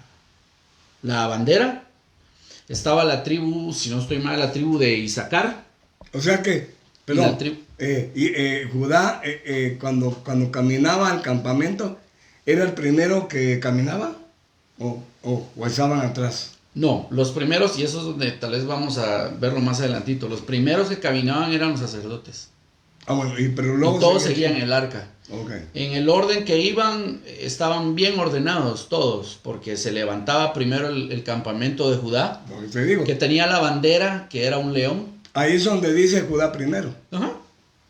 Speaker 3: bandera. estaba la tribu, si no estoy mal, la tribu de Isaacar.
Speaker 1: O sea que, perdón, Judá, cuando caminaba al campamento, ¿era el primero que caminaba? ¿O estaban atrás?
Speaker 3: No, los primeros, y eso es donde tal vez vamos a verlo más adelantito, los primeros que caminaban eran los sacerdotes.
Speaker 1: Bueno, pero luego
Speaker 3: y todos seguían el arca.
Speaker 1: Okay.
Speaker 3: En el orden que iban, estaban bien ordenados todos, porque se levantaba primero el campamento de Judá,
Speaker 1: te digo,
Speaker 3: que tenía la bandera, que era un león.
Speaker 1: Ahí es donde dice Judá primero.
Speaker 3: Ajá.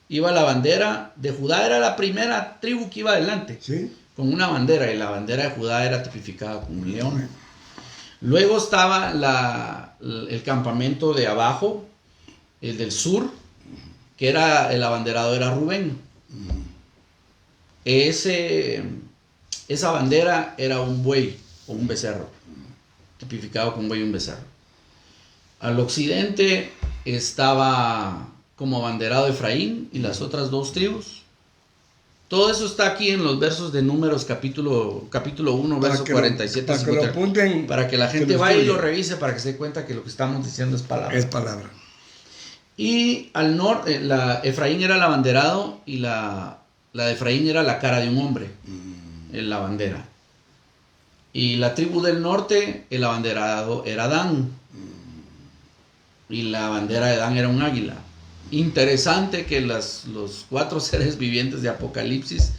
Speaker 3: Iba la bandera de Judá, era la primera tribu que iba adelante,
Speaker 1: ¿Sí?
Speaker 3: con una bandera, y la bandera de Judá era tipificada como un león. Luego estaba el campamento de abajo, el del sur, que era el abanderado, era Rubén. Esa bandera era un buey o un becerro, tipificado con un buey y un becerro. Al occidente estaba como abanderado Efraín y las otras dos tribus. Todo eso está aquí en los versos de Números capítulo 1, verso 47. Para que la gente vaya y lo revise, para que se dé cuenta que lo que estamos diciendo es palabra.
Speaker 1: Es palabra.
Speaker 3: Y al norte, Efraín era el abanderado y la de Efraín era la cara de un hombre, en la bandera. Y la tribu del norte, el abanderado era Dan. Y la bandera de Dan era un águila. Interesante que los 4 seres vivientes de Apocalipsis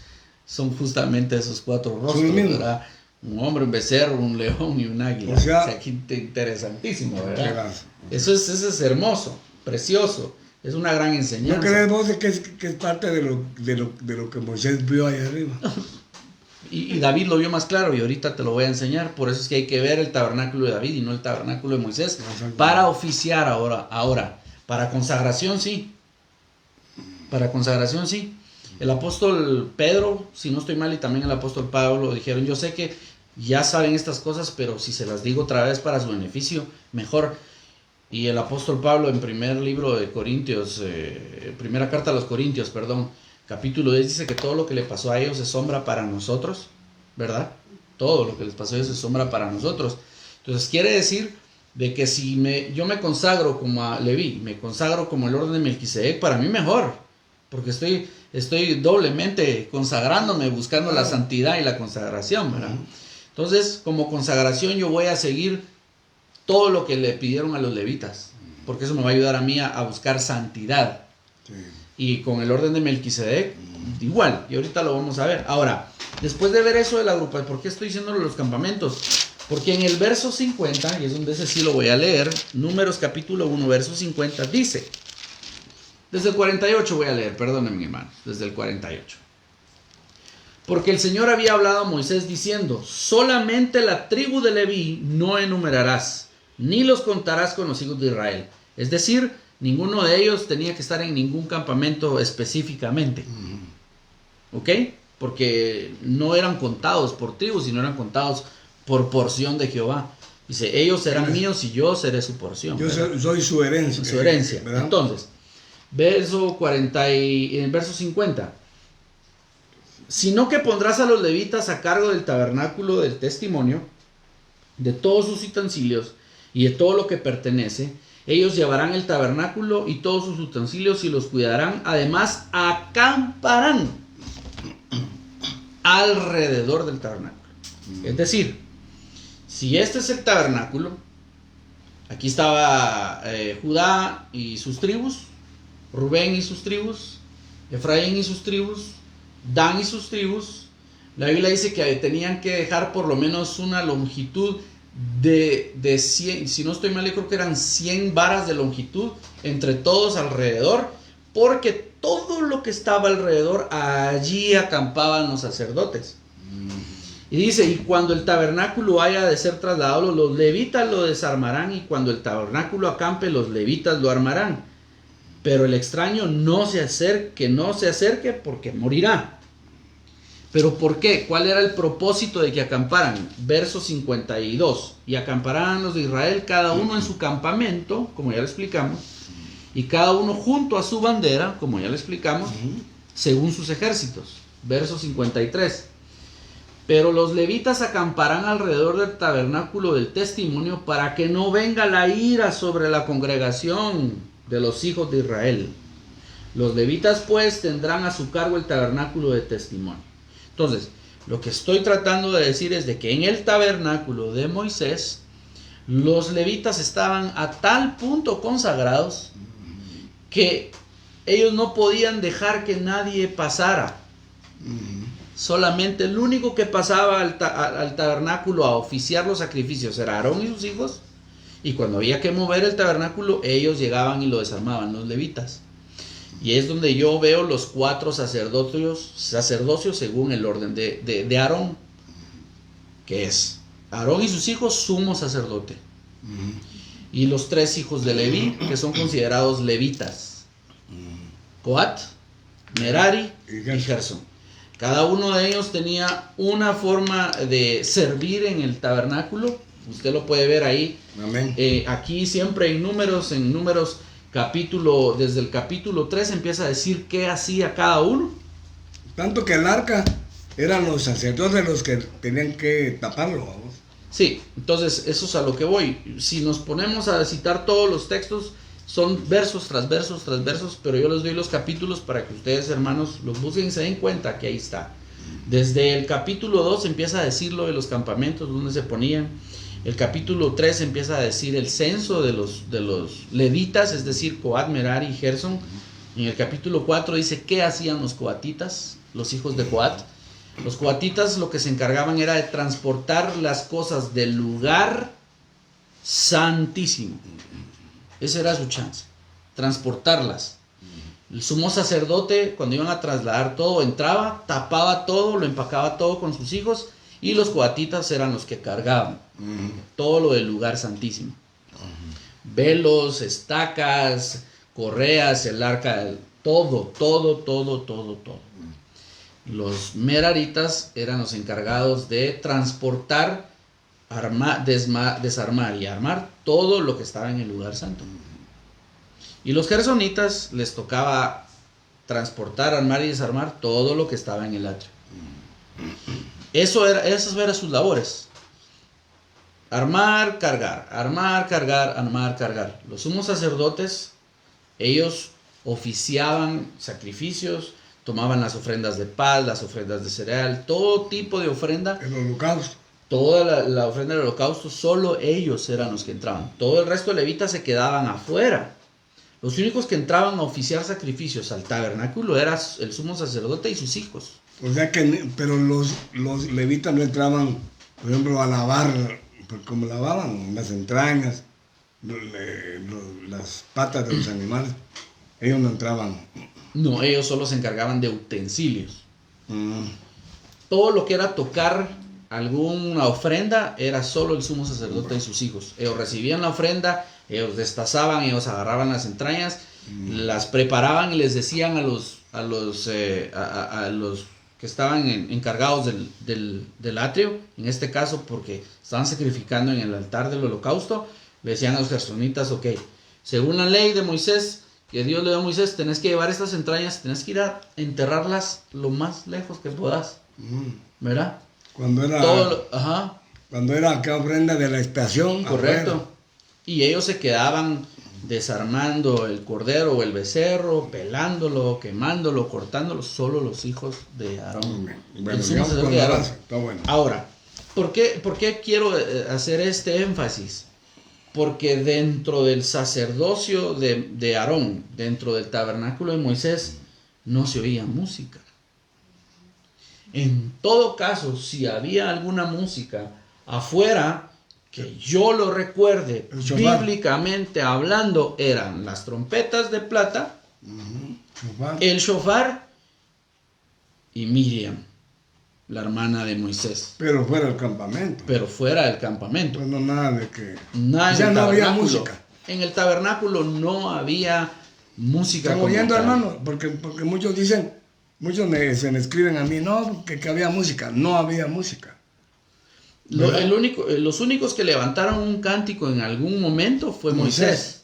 Speaker 3: son justamente esos 4 rostros, ¿verdad? Un hombre, un becerro, un león y un águila. O sea interesantísimo, ¿verdad? Eso es hermoso, precioso. Es una gran enseñanza.
Speaker 1: ¿No crees vos que es parte de lo que Moisés vio ahí arriba?
Speaker 3: Y David lo vio más claro y ahorita te lo voy a enseñar. Por eso es que hay que ver el tabernáculo de David y no el tabernáculo de Moisés para oficiar ahora. Para consagración sí. Para consagración sí. El apóstol Pedro, si no estoy mal, y también el apóstol Pablo dijeron, yo sé que ya saben estas cosas, pero si se las digo otra vez para su beneficio, mejor. Y el apóstol Pablo en primer libro de Corintios, primera carta a los Corintios, capítulo 10, dice que todo lo que le pasó a ellos es sombra para nosotros, ¿verdad? Todo lo que les pasó a ellos es sombra para nosotros. Entonces quiere decir de que si yo me consagro como a Leví, me consagro como el orden de Melquisedec, para mí mejor, porque estoy doblemente consagrándome, buscando la santidad y la consagración, ¿verdad? Entonces, como consagración yo voy a seguir todo lo que le pidieron a los levitas, porque eso me va a ayudar a mí a buscar santidad. Sí. Y con el orden de Melquisedec, igual, y ahorita lo vamos a ver. Ahora, después de ver eso de la grupa, ¿por qué estoy diciendo los campamentos? Porque en el verso 50, y es donde ese sí lo voy a leer, Números capítulo 1, verso 50, dice, desde el 48 voy a leer, perdónenme hermano, desde el 48. Porque el Señor había hablado a Moisés diciendo, solamente la tribu de Leví no enumerarás, ni los contarás con los hijos de Israel. Es decir, ninguno de ellos tenía que estar en ningún campamento específicamente. ¿Ok? Porque no eran contados por tribus, sino eran contados por porción de Jehová. Dice, ellos serán míos y yo seré su porción.
Speaker 1: Yo soy su herencia.
Speaker 3: Su herencia. ¿Verdad? Entonces, verso 50. Sino que pondrás a los levitas a cargo del tabernáculo del testimonio, de todos sus utensilios y de todo lo que pertenece. Ellos llevarán el tabernáculo y todos sus utensilios y los cuidarán. Además, acamparán alrededor del tabernáculo. Es decir, si este es el tabernáculo, aquí estaba Judá y sus tribus, Rubén y sus tribus, Efraín y sus tribus, Dan y sus tribus. La Biblia dice que tenían que dejar por lo menos una longitud de 100, si no estoy mal, yo creo que eran 100 varas de longitud entre todos alrededor, porque todo lo que estaba alrededor, allí acampaban los sacerdotes. Y dice, y cuando el tabernáculo haya de ser trasladado, los levitas lo desarmarán, y cuando el tabernáculo acampe, los levitas lo armarán. Pero el extraño no se acerque porque morirá. ¿Pero por qué? ¿Cuál era el propósito de que acamparan? Verso 52. Y acamparán los de Israel, cada uno en su campamento, como ya lo explicamos, y cada uno junto a su bandera, como ya lo explicamos, según sus ejércitos. Verso 53. Pero los levitas acamparán alrededor del tabernáculo del testimonio para que no venga la ira sobre la congregación de los hijos de Israel. Los levitas pues tendrán a su cargo el tabernáculo de testimonio. Entonces, lo que estoy tratando de decir es de que en el tabernáculo de Moisés, los levitas estaban a tal punto consagrados que ellos no podían dejar que nadie pasara. Solamente el único que pasaba al tabernáculo a oficiar los sacrificios era Aarón y sus hijos, y cuando había que mover el tabernáculo, ellos llegaban y lo desarmaban, los levitas. Y es donde yo veo los 4 sacerdocios según el orden de Aarón, que es Aarón y sus hijos, sumo sacerdote, y los 3 hijos de Leví, que son considerados levitas: Coat, Merari y Gersón. Cada uno de ellos tenía una forma de servir en el tabernáculo. Usted lo puede ver ahí.
Speaker 1: Amén.
Speaker 3: Aquí siempre en números desde el capítulo 3 empieza a decir qué hacía cada uno.
Speaker 1: Tanto que el arca eran los sacerdotes los que tenían que taparlo, vamos.
Speaker 3: Sí, entonces eso es a lo que voy. Si nos ponemos a citar todos los textos, son versos tras versos tras versos, pero yo les doy los capítulos para que ustedes, hermanos, los busquen y se den cuenta que ahí está. Desde el capítulo 2 empieza a decir lo de los campamentos, donde se ponían. El capítulo 3 empieza a decir el censo de los levitas, es decir, Coat, Merari y Gersón. En el capítulo 4 dice qué hacían los coatitas, los hijos de Coat. Los coatitas lo que se encargaban era de transportar las cosas del lugar santísimo. Esa era su chance, transportarlas. El sumo sacerdote, cuando iban a trasladar todo, entraba, tapaba todo, lo empacaba todo con sus hijos, y los coatitas eran los que cargaban todo lo del lugar santísimo. Velos, estacas, correas, el arca, todo. Los meraritas eran los encargados de transportar, desarmar y armar todo lo que estaba en el lugar santo. Y los gersonitas les tocaba transportar, armar y desarmar todo lo que estaba en el atrio. Esas eran sus labores: armar, cargar, armar, cargar, armar, cargar. Los sumos sacerdotes, ellos oficiaban sacrificios, tomaban las ofrendas de paz, las ofrendas de cereal, todo tipo de ofrenda.
Speaker 1: El holocausto.
Speaker 3: Toda la ofrenda del holocausto, solo ellos eran los que entraban. Todo el resto de levitas se quedaban afuera. Los únicos que entraban a oficiar sacrificios al tabernáculo era el sumo sacerdote y sus hijos.
Speaker 1: O sea que, pero los levitas no entraban, por ejemplo, a lavar, como lavaban las entrañas, las patas de los animales. Ellos no entraban.
Speaker 3: No, ellos solo se encargaban de utensilios. Todo lo que era tocar alguna ofrenda era solo el sumo sacerdote y sus hijos. Ellos recibían la ofrenda, ellos destazaban, ellos agarraban las entrañas, las preparaban y les decían a los que estaban encargados del atrio, en este caso porque estaban sacrificando en el altar del holocausto, le decían a los gersonitas: ok, según la ley de Moisés, que Dios le dio a Moisés, tenés que llevar estas entrañas, tenés que ir a enterrarlas lo más lejos que puedas, ¿verdad?
Speaker 1: Cuando era aquella ofrenda de la expiación.
Speaker 3: Correcto.
Speaker 1: Afuera.
Speaker 3: Y ellos se quedaban desarmando el cordero o el becerro, pelándolo, quemándolo, cortándolo, solo los hijos de Aarón.
Speaker 1: Bueno, digamos con la raza, está bueno.
Speaker 3: Ahora, ¿por qué quiero hacer este énfasis? Porque dentro del sacerdocio de Aarón, dentro del tabernáculo de Moisés, no se oía música. En todo caso, si había alguna música afuera, que yo lo recuerde, bíblicamente hablando, eran las trompetas de plata, el shofar y Miriam, la hermana de Moisés.
Speaker 1: Pero fuera del campamento.
Speaker 3: Pues
Speaker 1: no nada de que...
Speaker 3: Ya
Speaker 1: no había música.
Speaker 3: En el tabernáculo no había música.
Speaker 1: ¿Están oyendo, hermano? Porque muchos dicen, se me escriben a mí, no, que había música. No había música.
Speaker 3: Los únicos que levantaron un cántico en algún momento fue Moisés.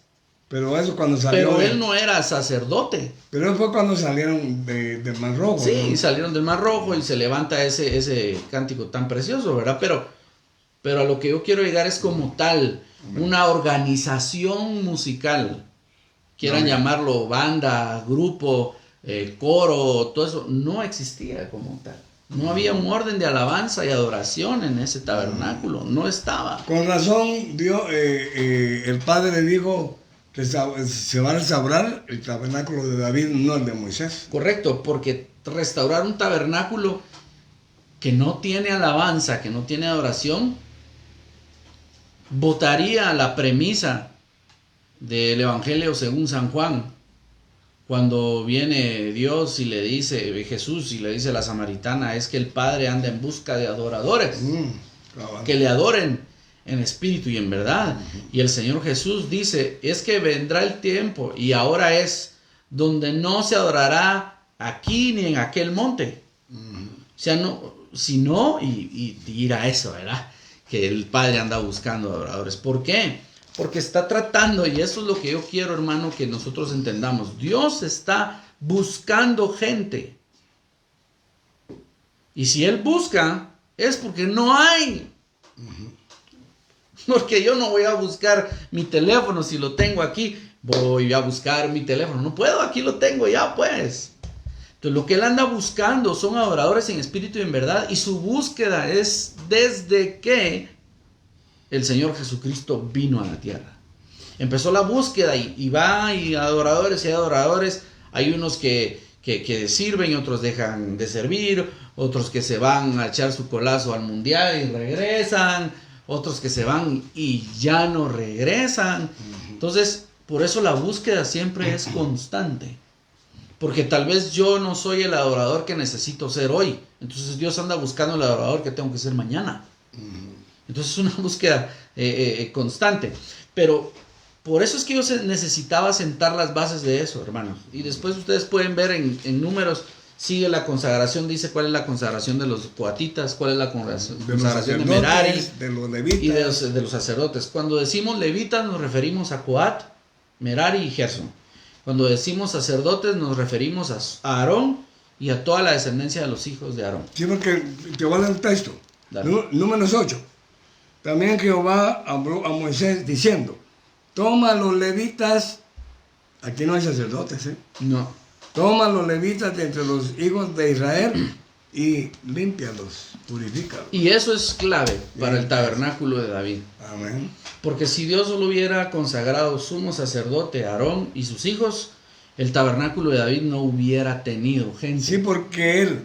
Speaker 1: Pero eso cuando salió.
Speaker 3: Pero él no era sacerdote.
Speaker 1: Pero fue cuando salieron del Mar Rojo.
Speaker 3: Sí,
Speaker 1: ¿no?
Speaker 3: salieron del Mar Rojo y se levanta ese cántico tan precioso, ¿verdad? Pero a lo que yo quiero llegar es como tal, una organización musical, quieran llamarlo banda, grupo, coro, todo eso, no existía como tal. No había un orden de alabanza y adoración en ese tabernáculo, no estaba.
Speaker 1: Con razón, Dios, el Padre le dijo que se va a restaurar el tabernáculo de David, no el de Moisés.
Speaker 3: Correcto, porque restaurar un tabernáculo que no tiene alabanza, que no tiene adoración, botaría la premisa del Evangelio según San Juan, cuando viene Dios y le dice, Jesús y le dice a la samaritana, es que el Padre anda en busca de adoradores, que le adoren en espíritu y en verdad. Y el Señor Jesús dice, es que vendrá el tiempo y ahora es donde no se adorará aquí ni en aquel monte. O sea, no, sino, y dirá eso, ¿verdad? Que el Padre anda buscando adoradores. ¿Por qué? Porque está tratando, y eso es lo que yo quiero, hermano, que nosotros entendamos. Dios está buscando gente. Y si Él busca, es porque no hay. Porque yo no voy a buscar mi teléfono si lo tengo aquí. Voy a buscar mi teléfono. No puedo, aquí lo tengo ya, pues. Entonces, lo que Él anda buscando son adoradores en espíritu y en verdad. Y su búsqueda es desde que el Señor Jesucristo vino a la tierra. Empezó la búsqueda y va y adoradores y adoradores. Hay unos que sirven y otros dejan de servir. Otros que se van a echar su colazo al mundial y regresan. Otros que se van y ya no regresan. Entonces, por eso la búsqueda siempre es constante. Porque tal vez yo no soy el adorador que necesito ser hoy. Entonces Dios anda buscando el adorador que tengo que ser mañana. Entonces es una búsqueda constante. Pero por eso es que yo necesitaba sentar las bases de eso, hermanos. Y después ustedes pueden ver en números, sigue la consagración, dice cuál es la consagración de los coatitas, cuál es la consagración de Merari,
Speaker 1: de los levitas
Speaker 3: y de los sacerdotes. Cuando decimos levitas nos referimos a Coat, Merari y Gerson. Cuando decimos sacerdotes nos referimos a Aarón y a toda la descendencia de los hijos de Aarón.
Speaker 1: Sí, porque te voy a leer el texto. Números 8. También Jehová habló a Moisés diciendo, toma los levitas, aquí no hay sacerdotes,
Speaker 3: No.
Speaker 1: Toma los levitas de entre los hijos de Israel y límpialos, purifícalos.
Speaker 3: Y eso es clave para el tabernáculo de David.
Speaker 1: Amén.
Speaker 3: Porque si Dios solo hubiera consagrado sumo sacerdote Aarón y sus hijos, el tabernáculo de David no hubiera tenido gente.
Speaker 1: Sí, porque él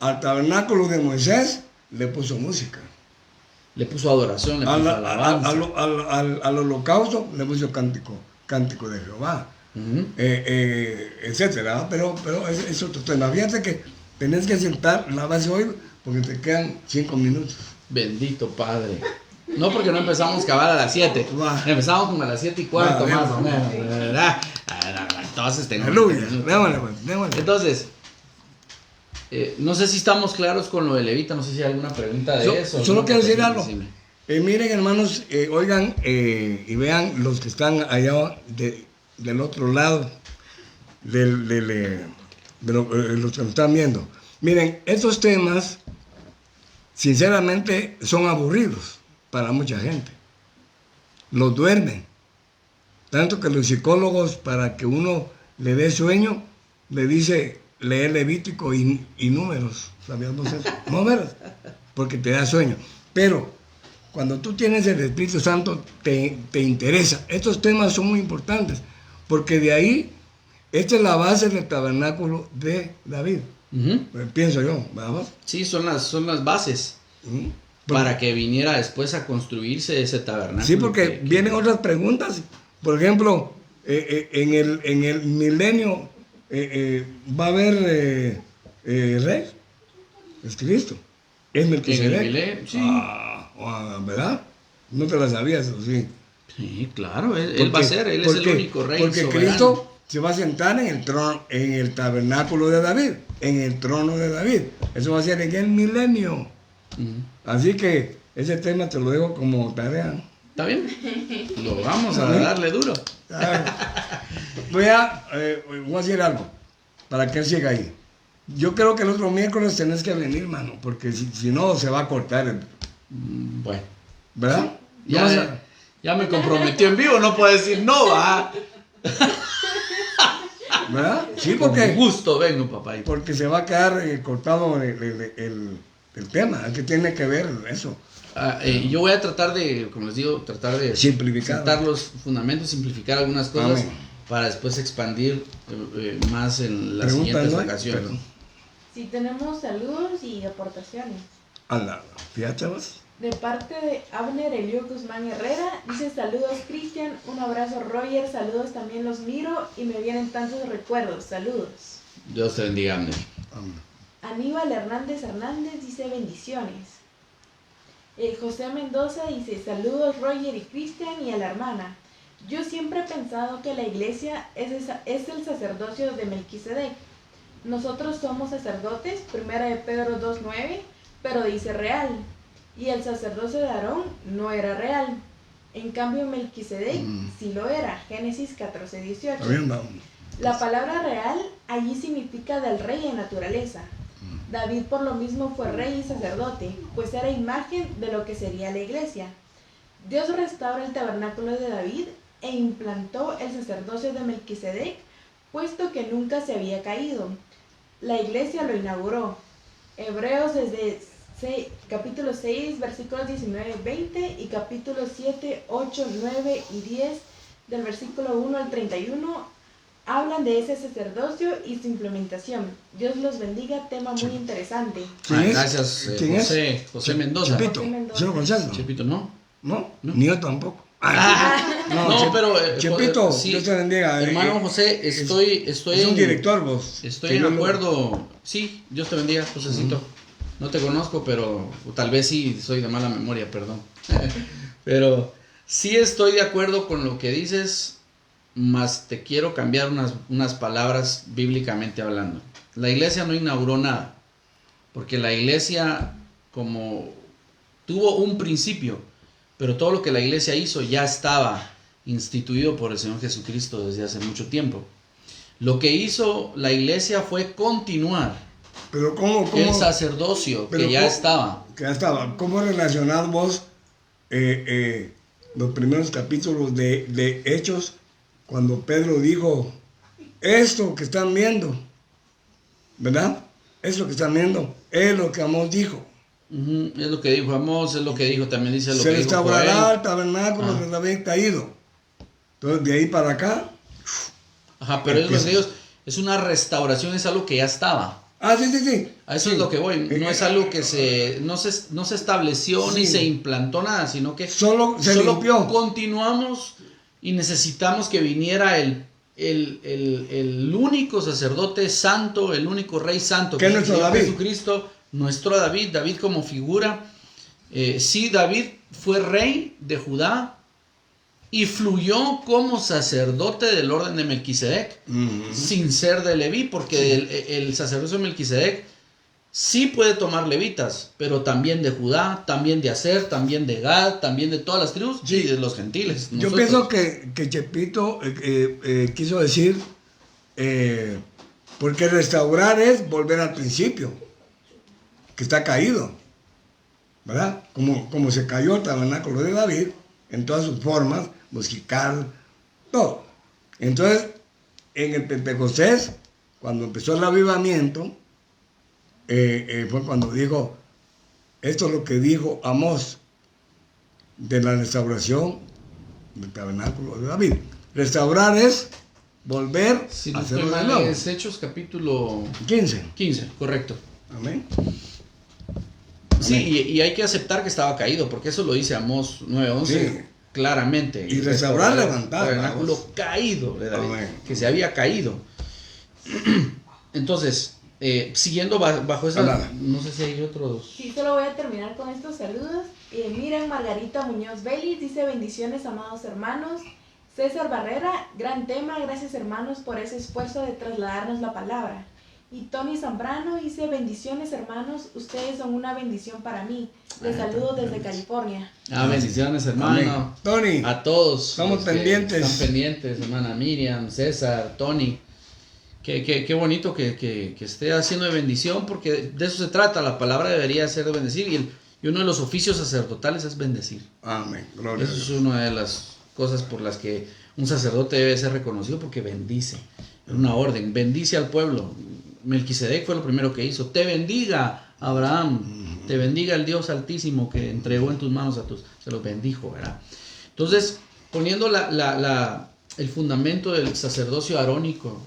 Speaker 1: al tabernáculo de Moisés le puso música.
Speaker 3: Le puso adoración, le puso alabanza.
Speaker 1: Al holocausto le puso cántico de Jehová, etcétera. Pero es otro tema. Fíjate que tenés que sentar la base hoy porque te quedan 5 minutos.
Speaker 3: Bendito Padre. No, porque no empezamos cabal a las 7. Empezamos como a las 7:15 más o menos. ¿Verdad? Entonces tenemos.
Speaker 1: Démosle.
Speaker 3: Entonces, no sé si estamos claros con lo de Levita, no sé si hay alguna pregunta de eso.
Speaker 1: Solo quiero decir algo. Miren, hermanos, oigan y vean los que están allá del otro lado, de los que nos están viendo. Miren, estos temas, sinceramente, son aburridos para mucha gente. Los duermen. Tanto que los psicólogos, para que uno le dé sueño, le dice leer Levítico y números. ¿Sabíamos eso? No, ¿verdad? Porque te da sueño. Pero cuando tú tienes el Espíritu Santo, te interesa. Estos temas son muy importantes, porque de ahí, esta es la base del tabernáculo de David. Pienso yo, ¿verdad?
Speaker 3: Sí, son las bases. Para que viniera después a construirse ese tabernáculo.
Speaker 1: Sí, porque vienen otras preguntas. Por ejemplo, en el milenio va a haber rey. Es Cristo. Es Melquisedec.
Speaker 3: En el milenio, sí.
Speaker 1: ¿Verdad? No te la sabías, sí.
Speaker 3: Sí, claro, él va a ser, él es el único rey
Speaker 1: porque
Speaker 3: soberano.
Speaker 1: Cristo se va a sentar en el trono, en el tabernáculo de David, en el trono de David. Eso va a ser en el milenio. Así que ese tema te lo dejo como tarea.
Speaker 3: ¿Está bien? Lo vamos a darle duro.
Speaker 1: Voy a decir algo para que él siga ahí. Yo creo que el otro miércoles tenés que venir, hermano, porque si no se va a cortar.
Speaker 3: Bueno.
Speaker 1: ¿Verdad?
Speaker 3: Ya me comprometió en vivo, no puedo decir no, va.
Speaker 1: ¿Verdad? Sí, porque...
Speaker 3: Con gusto vengo, papá.
Speaker 1: Porque se va a quedar cortado el tema, que tiene que ver eso.
Speaker 3: Yo voy a tratar de, como les digo, tratar de
Speaker 1: simplificar,
Speaker 3: sentar los fundamentos, simplificar algunas cosas.
Speaker 1: Amén.
Speaker 3: Para después expandir más en las siguientes ocasiones.
Speaker 1: Perdón.
Speaker 2: Sí, tenemos saludos y aportaciones.
Speaker 1: Fíjate vos.
Speaker 2: De parte de Abner Elio Guzmán Herrera, dice saludos Cristian, un abrazo Roger, saludos también los miro y me vienen tantos recuerdos, saludos.
Speaker 3: Dios te bendiga, Abner.
Speaker 2: Aníbal Hernández dice bendiciones. José Mendoza dice saludos Roger y Cristian y a la hermana. Yo siempre he pensado que la iglesia es el sacerdocio de Melquisedec. Nosotros somos sacerdotes, 1 de Pedro 2:9, pero dice real. Y el sacerdocio de Aarón no era real. En cambio Melquisedec sí lo era, Génesis 14:18. La palabra real allí significa del rey en naturaleza. David por lo mismo fue rey y sacerdote, pues era imagen de lo que sería la iglesia. Dios restaura el tabernáculo de David e implantó el sacerdocio de Melquisedec, puesto que nunca se había caído. La iglesia lo inauguró. Hebreos desde capítulo 6, versículos 19-20 y capítulo 7, 8, 9 y 10 del versículo 1 al 31 hablan de ese sacerdocio y su implementación. Dios los bendiga, tema muy interesante.
Speaker 3: Gracias, José Mendoza.
Speaker 1: Chepito, ¿sí lo conoces?
Speaker 3: Chepito, ¿no?
Speaker 1: No, ni yo tampoco.
Speaker 3: Pero
Speaker 1: Chepito,
Speaker 3: sí,
Speaker 1: Dios te bendiga.
Speaker 3: Hermano José, estoy
Speaker 1: es un director vos.
Speaker 3: Estoy en acuerdo. Sí, Dios te bendiga, Josecito. No te conozco, pero tal vez sí soy de mala memoria, perdón. Pero sí estoy de acuerdo con lo que dices, mas te quiero cambiar unas palabras bíblicamente hablando. La iglesia no inauguró nada, porque la iglesia como tuvo un principio, pero todo lo que la iglesia hizo ya estaba instituido por el Señor Jesucristo desde hace mucho tiempo. Lo que hizo la iglesia fue continuar
Speaker 1: pero ¿cómo?
Speaker 3: El sacerdocio que ya estaba.
Speaker 1: Que ya estaba. ¿Cómo relacionás vos los primeros capítulos de Hechos cuando Pedro dijo, esto que están viendo, ¿verdad? Esto que están viendo es lo que Amós dijo.
Speaker 3: Es lo que dijo Amós, es lo que dijo, también dice lo que dijo Joel.
Speaker 1: Se restaurará el tabernáculo de David caído. Entonces, de ahí para acá.
Speaker 3: Ajá, pero es lo que Dios, es una restauración, es algo que ya estaba.
Speaker 1: Sí.
Speaker 3: A eso es lo que voy. No es algo que no se estableció ni se implantó nada, sino que
Speaker 1: solo limpió.
Speaker 3: Continuamos y necesitamos que viniera el único sacerdote santo, el único rey santo,
Speaker 1: que es nuestro David.
Speaker 3: Jesucristo, nuestro David como figura. Sí, David fue rey de Judá y fluyó como sacerdote del orden de Melquisedec, sin ser de Leví, porque el sacerdocio de Melquisedec sí puede tomar levitas, pero también de Judá, también de Aser, también de Gad, también de todas las tribus y de los gentiles.
Speaker 1: Yo pienso que Chepito quiso decir, porque restaurar es volver al principio, que está caído, ¿verdad? Como se cayó el tabernáculo de David, en todas sus formas, musical, todo. Entonces, en el Pentecostés, cuando empezó el avivamiento, fue cuando dijo, esto es lo que dijo Amós de la restauración del tabernáculo de David. Restaurar es volver
Speaker 3: si
Speaker 1: a
Speaker 3: no
Speaker 1: hacerlo
Speaker 3: estoy
Speaker 1: de
Speaker 3: mal,
Speaker 1: nuevo.
Speaker 3: es Hechos capítulo
Speaker 1: 15,
Speaker 3: correcto.
Speaker 1: Amén.
Speaker 3: Sí, y hay que aceptar que estaba caído, porque eso lo dice Amós 9:11
Speaker 1: Sí.
Speaker 3: claramente.
Speaker 1: Y restaurar, levantar.
Speaker 3: El tabernáculo caído de David,
Speaker 1: Amén.
Speaker 3: que se había caído. Entonces, siguiendo bajo esa... No sé si hay otros...
Speaker 2: Sí, solo voy a terminar con estos saludos. Miren, Margarita Muñoz Vélez dice bendiciones, amados hermanos. César Barrera, gran tema, gracias hermanos por ese esfuerzo de trasladarnos la palabra. Y Tony Zambrano dice bendiciones hermanos, ustedes son una bendición para mí. Les saludo desde California.
Speaker 3: Bendiciones, hermano.
Speaker 1: Amén. Tony,
Speaker 3: A todos.
Speaker 1: estamos
Speaker 3: los que
Speaker 1: pendientes.
Speaker 3: Están pendientes, hermana Miriam, César, Tony. Qué bonito que esté haciendo de bendición, porque de eso se trata. La palabra debería ser de bendecir, y uno de los oficios sacerdotales es bendecir.
Speaker 1: amén, gloria a
Speaker 3: Eso es
Speaker 1: Dios.
Speaker 3: una de las cosas por las que un sacerdote debe ser reconocido, porque bendice. Es una orden, bendice al pueblo. Melquisedec fue lo primero que hizo. Te bendiga, Abraham, te bendiga el Dios Altísimo que entregó en tus manos se los bendijo, ¿verdad? Entonces, poniendo el fundamento del sacerdocio arónico,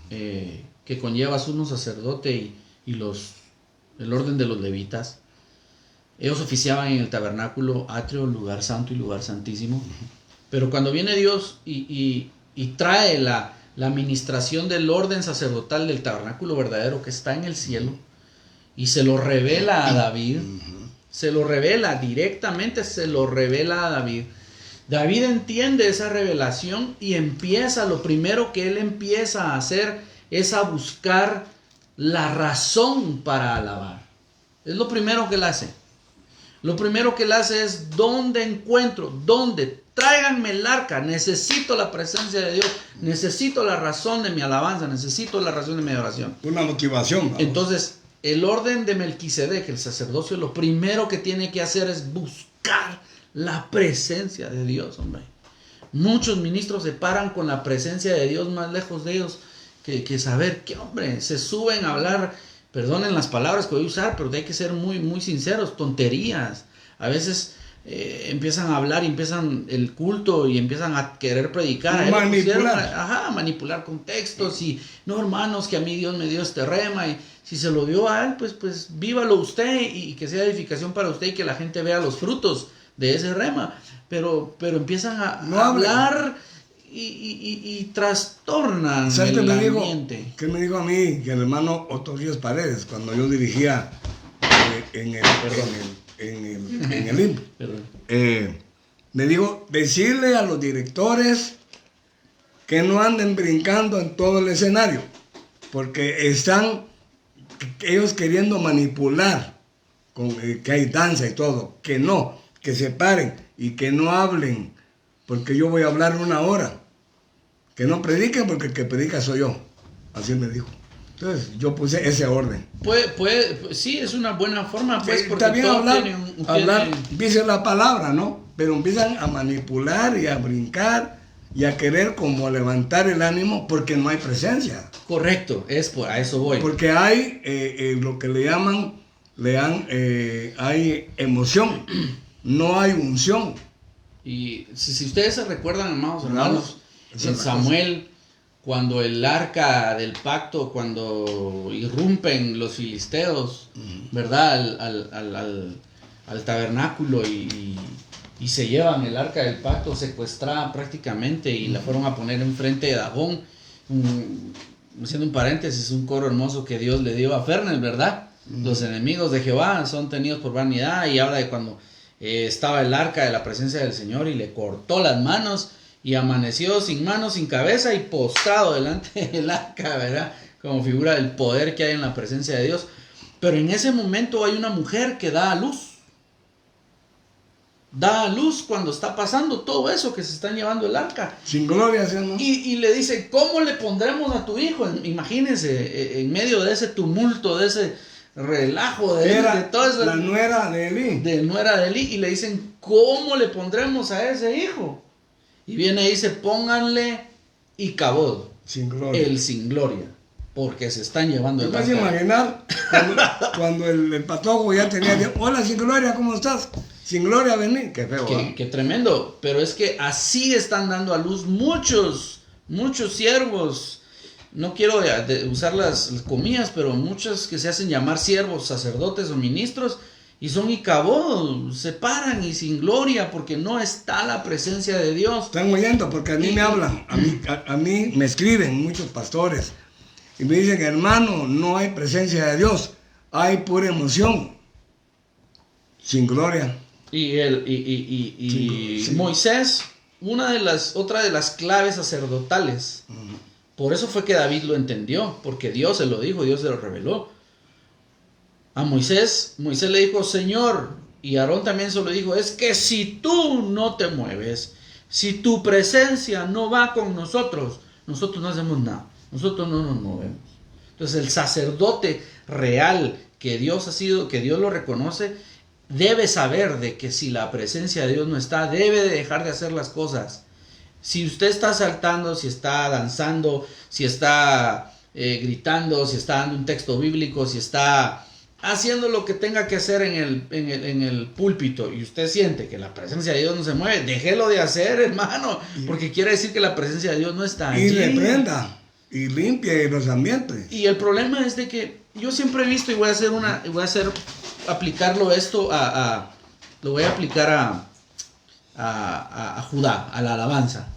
Speaker 3: que conlleva sumo sacerdote y el orden de los levitas, ellos oficiaban en el tabernáculo, atrio, lugar santo y lugar santísimo. Pero cuando viene Dios y trae la administración del orden sacerdotal del tabernáculo verdadero que está en el cielo, y se lo revela a David, se lo revela directamente, se lo revela a David. David entiende esa revelación y lo primero que él empieza a hacer es a buscar la razón para alabar. Es lo primero que él hace. Lo primero que él hace es: ¿dónde tráiganme el arca? Necesito la presencia de Dios, necesito la razón de mi alabanza, necesito la razón de mi oración.
Speaker 1: Una motivación. Vamos.
Speaker 3: Entonces, el orden de Melquisedec, el sacerdocio, lo primero que tiene que hacer es buscar la presencia de Dios, hombre. Muchos ministros se paran con la presencia de Dios más lejos de ellos que saber que, hombre, se suben a hablar, perdonen las palabras que voy a usar, pero hay que ser muy, muy sinceros, tonterías. A veces empiezan a hablar y empiezan el culto y empiezan a querer predicar. Manipular contextos y, no, hermanos, que a mí Dios me dio este rema, y si se lo dio a él, pues vívalo usted y que sea edificación para usted y que la gente vea los frutos de ese rema. Pero empiezan a hablar y trastornan el ambiente.
Speaker 1: ¿Qué me dijo a mí? Que el hermano Otto Ríos Paredes, cuando yo dirigía en el IMP, me dijo: decirle a los directores que no anden brincando en todo el escenario, porque están ellos queriendo manipular con que hay danza y todo, que se paren y que no hablen, porque yo voy a hablar 1 hora, que no prediquen, porque el que predica soy yo. Así me dijo. Entonces yo puse ese orden.
Speaker 3: Sí, es una buena forma, pues, porque
Speaker 1: está bien
Speaker 3: todo
Speaker 1: hablar, dice la palabra, ¿no? Pero empiezan a manipular y a brincar y a querer como levantar el ánimo, porque no hay presencia.
Speaker 3: Correcto, a eso voy.
Speaker 1: Porque hay lo que le llaman, hay emoción, no hay unción.
Speaker 3: Y si ustedes se recuerdan, hermanos, en Samuel, cuando el arca del pacto, cuando irrumpen los filisteos, ¿verdad? Al tabernáculo y se llevan el arca del pacto secuestrada prácticamente, y la fueron a poner enfrente de Dagón. Haciendo un paréntesis, un coro hermoso que Dios le dio a Fernel, ¿verdad? Los enemigos de Jehová son tenidos por vanidad, y habla de cuando estaba el arca de la presencia del Señor y le cortó las manos y amaneció sin manos, sin cabeza y postrado delante del arca, ¿verdad? Como figura del poder que hay en la presencia de Dios. Pero en ese momento hay una mujer que da a luz. Da a luz cuando está pasando todo eso, que se están llevando el arca.
Speaker 1: Sin gloria, ¿no?
Speaker 3: Y le dice: ¿cómo le pondremos a tu hijo? Imagínense, en medio de ese tumulto, de ese relajo, de todo eso.
Speaker 1: La nuera de Elí.
Speaker 3: De nuera de Elí. Y le dicen: ¿cómo le pondremos a ese hijo? Y viene y dice: pónganle Icabod,
Speaker 1: sin gloria.
Speaker 3: El sin gloria, porque se están llevando el arca.
Speaker 1: ¿Te puedes imaginar cuando el patojo ya tenía: hola, sin gloria, ¿cómo estás? Sin gloria, vení. Qué feo.
Speaker 3: Qué tremendo. Pero es que así están dando a luz muchos siervos. No quiero usar las comillas, pero muchos que se hacen llamar siervos, sacerdotes o ministros, y son Icabod, se paran y sin gloria, porque no está la presencia de Dios.
Speaker 1: Están oyendo, porque a mí me hablan, a mí me escriben muchos pastores y me dicen: hermano, no hay presencia de Dios, hay pura emoción, sin gloria.
Speaker 3: Sí. Moisés, otra de las claves sacerdotales. Por eso fue que David lo entendió, porque Dios se lo dijo, Dios se lo reveló. A Moisés le dijo: Señor, Y Aarón también se lo dijo, es que si tú no te mueves, si tu presencia no va con nosotros, nosotros no hacemos nada, nosotros no nos movemos. Entonces el sacerdote real que Dios ha sido, que Dios lo reconoce, debe saber de que si la presencia de Dios no está, debe de dejar de hacer las cosas. Si usted está saltando, si está danzando, si está gritando, si está dando un texto bíblico, si está haciendo lo que tenga que hacer en el púlpito y usted siente que la presencia de Dios no se mueve, déjelo de hacer, hermano, porque quiere decir que la presencia de Dios no está allí.
Speaker 1: Y reprenda y limpie los ambientes.
Speaker 3: Y el problema es de que yo siempre he visto, y voy a aplicarlo esto lo voy a aplicar a Judá, a la alabanza.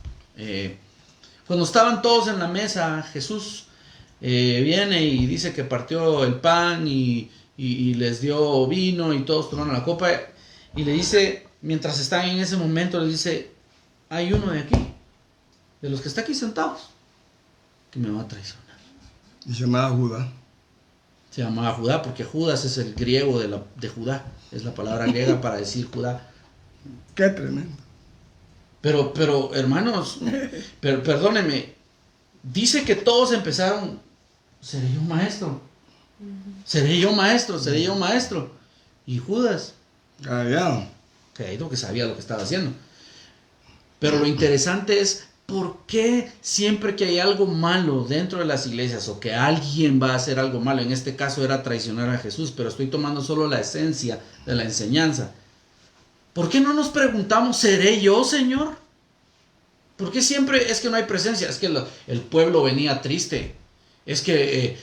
Speaker 3: Cuando estaban todos en la mesa, Jesús viene y dice que partió el pan y les dio vino y todos tomaron la copa, y le dice, mientras están en ese momento, les dice, hay uno de aquí, de los que está aquí sentados, que me va a traicionar.
Speaker 1: Y se llamaba Judá.
Speaker 3: Se llamaba Judá porque Judas es el griego de Judá, es la palabra griega para decir Judá.
Speaker 1: Qué tremendo.
Speaker 3: Pero hermanos, perdónenme, dice que todos empezaron, ¿seré yo maestro? ¿Seré yo maestro? ¿Seré yo maestro? Y Judas,
Speaker 1: Callado.
Speaker 3: creído que sabía lo que estaba haciendo. Pero lo interesante es, ¿por qué siempre que hay algo malo dentro de las iglesias o que alguien va a hacer algo malo? En este caso era traicionar a Jesús, pero estoy tomando solo la esencia de la enseñanza. ¿Por qué no nos preguntamos, ¿seré yo, Señor? ¿Por qué siempre es que no hay presencia? Es que el pueblo venía triste. Es que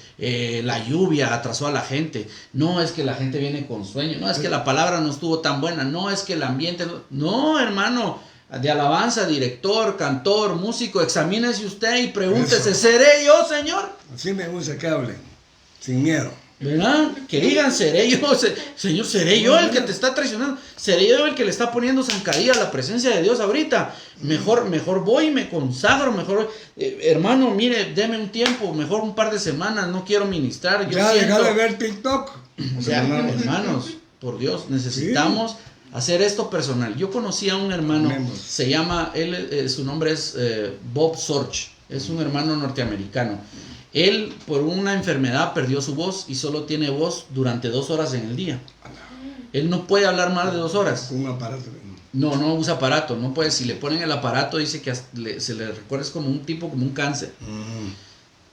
Speaker 3: la lluvia atrasó a la gente. No, es que la gente viene con sueño. No, es que la palabra no estuvo tan buena. No, es que el ambiente... No, hermano, de alabanza, director, cantor, músico, examínese usted y pregúntese, ¿seré yo, Señor?
Speaker 1: Así me gusta que hablen, sin miedo.
Speaker 3: ¿Verdad? Que digan, seré yo, Señor, seré yo el que te está traicionando, seré yo el que le está poniendo zancadilla a la presencia de Dios ahorita. Mejor voy y me consagro, mejor, hermano, mire, deme un tiempo, mejor un par de semanas, no quiero ministrar. Yo
Speaker 1: Ya
Speaker 3: siento...
Speaker 1: deja de ver TikTok.
Speaker 3: O sea, hermanos, por Dios, necesitamos hacer esto personal. Yo conocí a un hermano, se llama, su nombre es Bob Sorge, es un hermano norteamericano. Él por una enfermedad perdió su voz y solo tiene voz durante 2 horas en el día. Él no puede hablar más de 2 horas.
Speaker 1: Un aparato.
Speaker 3: No usa aparato, no puede. Si le ponen el aparato dice que se le recuerda, es como un cáncer.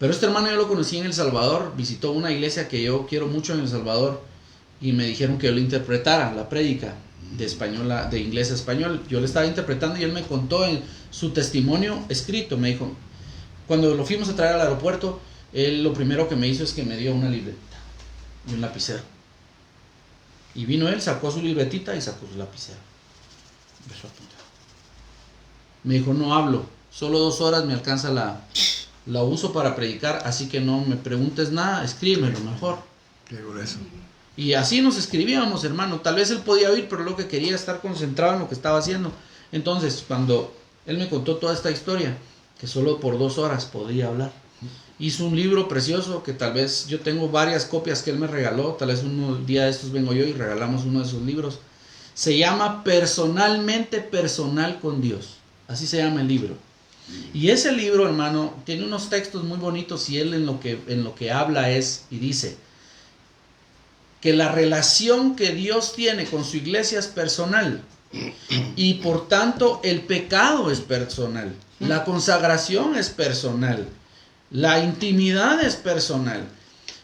Speaker 3: Pero este hermano yo lo conocí en El Salvador, visitó una iglesia que yo quiero mucho en El Salvador y me dijeron que yo le interpretara la prédica de inglés a español. Yo le estaba interpretando y él me contó en su testimonio escrito, me dijo, cuando lo fuimos a traer al aeropuerto, él lo primero que me hizo es que me dio una libretita y un lapicero. Y vino él, sacó su libretita y sacó su lapicero. Empezó a apuntar. Me dijo, no hablo, solo 2 horas me alcanza la uso para predicar, así que no me preguntes nada, escríbemelo mejor.
Speaker 1: Qué grueso.
Speaker 3: Y así nos escribíamos, hermano. Tal vez él podía oír, pero lo que quería estar concentrado en lo que estaba haciendo. Entonces, cuando él me contó toda esta historia, que solo por 2 horas podía hablar, hizo un libro precioso que tal vez yo tengo varias copias que él me regaló. Tal vez un día de estos vengo yo y regalamos uno de esos libros. Se llama Personalmente Personal con Dios. Así se llama el libro. Y ese libro, hermano, tiene unos textos muy bonitos y él en lo que habla es y dice que la relación que Dios tiene con su iglesia es personal y por tanto el pecado es personal, la consagración es personal, la intimidad es personal.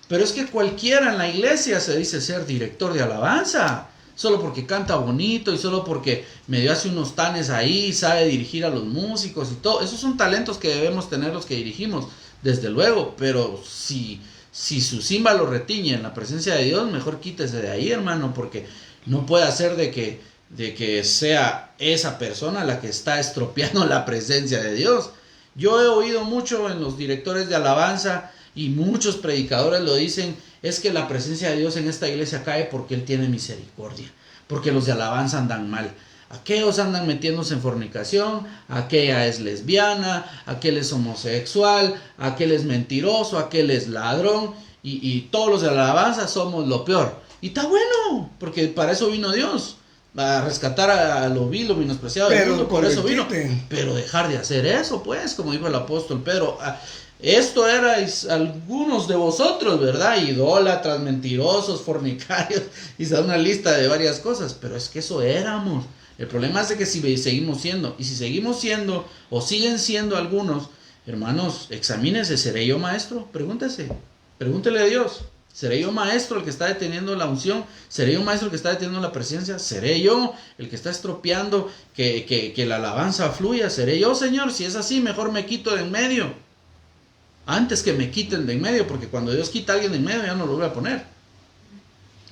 Speaker 3: Pero es que cualquiera en la iglesia se dice ser director de alabanza, solo porque canta bonito y solo porque medio hace unos tanes ahí, sabe dirigir a los músicos y todo. Esos son talentos que debemos tener los que dirigimos, desde luego, pero si su címbalo retiñe en la presencia de Dios, mejor quítese de ahí, hermano, porque no puede hacer de que sea esa persona la que está estropeando la presencia de Dios. Yo he oído mucho en los directores de alabanza y muchos predicadores lo dicen, es que la presencia de Dios en esta iglesia cae porque Él tiene misericordia, porque los de alabanza andan mal. Aquellos andan metiéndose en fornicación, aquella es lesbiana, aquel es homosexual, aquel es mentiroso, aquel es ladrón, y todos los de la alabanza somos lo peor. Y está bueno, porque para eso vino Dios. A rescatar a lo vil, lo menospreciado del mundo, por eso vino. Pero dejar de hacer eso, pues, como dijo el apóstol Pedro. Esto erais algunos de vosotros, ¿verdad? Idólatras, mentirosos, fornicarios, y se da una lista de varias cosas, pero es que eso éramos. El problema es de que si seguimos siendo, y si seguimos siendo, o siguen siendo algunos, hermanos, examínense, ¿seré yo maestro? Pregúntele a Dios. ¿Seré yo maestro el que está deteniendo la unción? ¿Seré yo maestro el que está deteniendo la presencia? ¿Seré yo el que está estropeando que la alabanza fluya? ¿Seré yo, Señor? Si es así, mejor me quito de en medio. Antes que me quiten de en medio, porque cuando Dios quita a alguien de en medio, ya no lo voy a poner.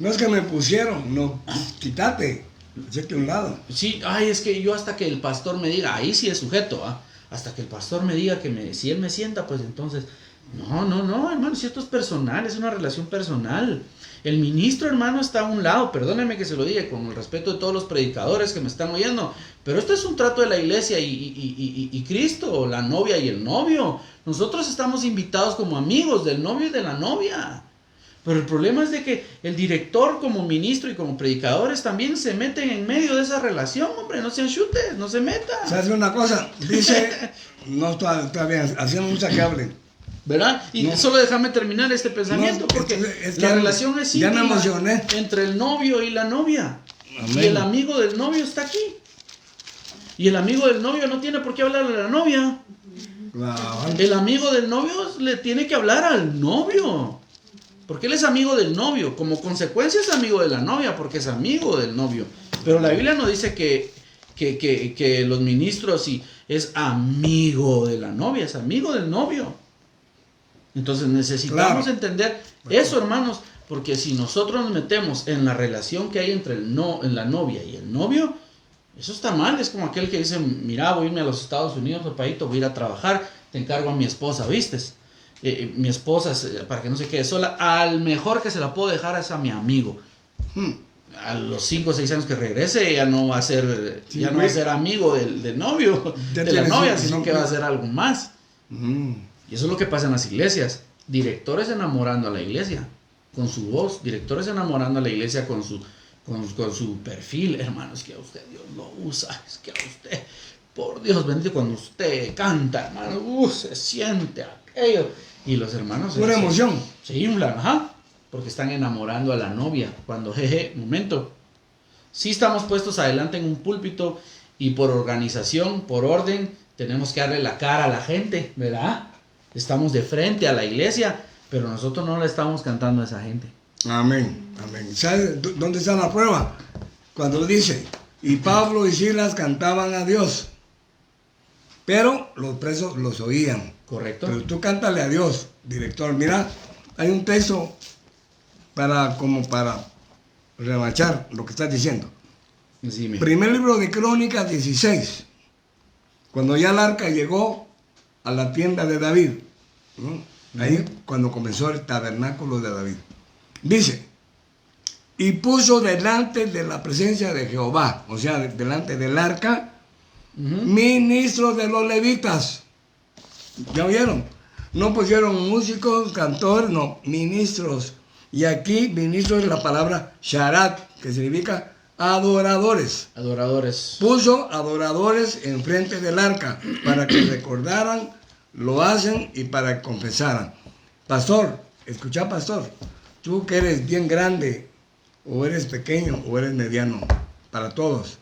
Speaker 1: No es que me pusieron, no, quítate, echate a un lado.
Speaker 3: Sí, es que yo hasta que el pastor me diga, ahí sí es sujeto, hasta que el pastor me diga si él me sienta, pues entonces... No, hermano, si esto es personal, es una relación personal. El ministro, hermano, está a un lado, perdóneme que se lo diga con el respeto de todos los predicadores que me están oyendo, pero esto es un trato de la iglesia y Cristo, la novia y el novio. Nosotros estamos invitados como amigos del novio y de la novia. Pero el problema es de que el director como ministro y como predicadores también se meten en medio de esa relación, hombre, no sean chutes, no se metan.
Speaker 1: ¿Sabes una cosa? Dice, no está bien, hacemos mucha que hable.
Speaker 3: ¿Verdad? Y solo déjame terminar este pensamiento, porque la relación es íntima entre el novio y la novia. Amén. Y el amigo del novio está aquí. Y el amigo del novio no tiene por qué hablarle a la novia. Wow. El amigo del novio le tiene que hablar al novio. Porque él es amigo del novio. Como consecuencia es amigo de la novia, porque es amigo del novio. Pero la Biblia no dice que los ministros es amigo de la novia, es amigo del novio. Entonces necesitamos entender eso, hermanos, porque si nosotros nos metemos en la relación que hay entre en la novia y el novio, eso está mal. Es como aquel que dice, mira, voy a irme a los Estados Unidos, papadito, voy a ir a trabajar, te encargo a mi esposa, ¿vistes? Mi esposa, para que no se quede sola, al mejor que se la puedo dejar es a mi amigo. A los 5 o 6 años que regrese ya no va a ser, va a ser amigo del novio, de la novia, sino que va a ser algo más. Y eso es lo que pasa en las iglesias. Directores enamorando a la iglesia con su voz. Directores enamorando a la iglesia con su perfil. Hermano, es que a usted Dios lo usa. Es que a usted, por Dios bendito, cuando usted canta, hermano, se siente aquello. Y los hermanos...
Speaker 1: Pura emoción.
Speaker 3: Se inflan, porque están enamorando a la novia. Cuando, momento. Sí estamos puestos adelante en un púlpito y por organización, por orden, tenemos que darle la cara a la gente, ¿verdad? Estamos de frente a la iglesia, pero nosotros no le estamos cantando a esa gente.
Speaker 1: Amén, amén. ¿Sabes dónde está la prueba? Cuando dice, y Pablo y Silas cantaban a Dios, pero los presos los oían.
Speaker 3: Correcto.
Speaker 1: Pero tú cántale a Dios, director. Mira, hay un texto para remachar lo que estás diciendo.
Speaker 3: Decime.
Speaker 1: Primer libro de Crónicas 16. Cuando ya el arca llegó a la tienda de David, ¿no? Ahí cuando comenzó el tabernáculo de David. Dice, y puso delante de la presencia de Jehová, o sea, delante del arca, ministros de los levitas. ¿Ya oyeron? No pusieron músicos, cantores, no, ministros. Y aquí ministros es la palabra sharat, que significa adoradores.
Speaker 3: Adoradores.
Speaker 1: Puso adoradores enfrente del arca para que recordaran, lo hacen y para que confesaran. Pastor, escucha, pastor, tú que eres bien grande, o eres pequeño, o eres mediano, para todos,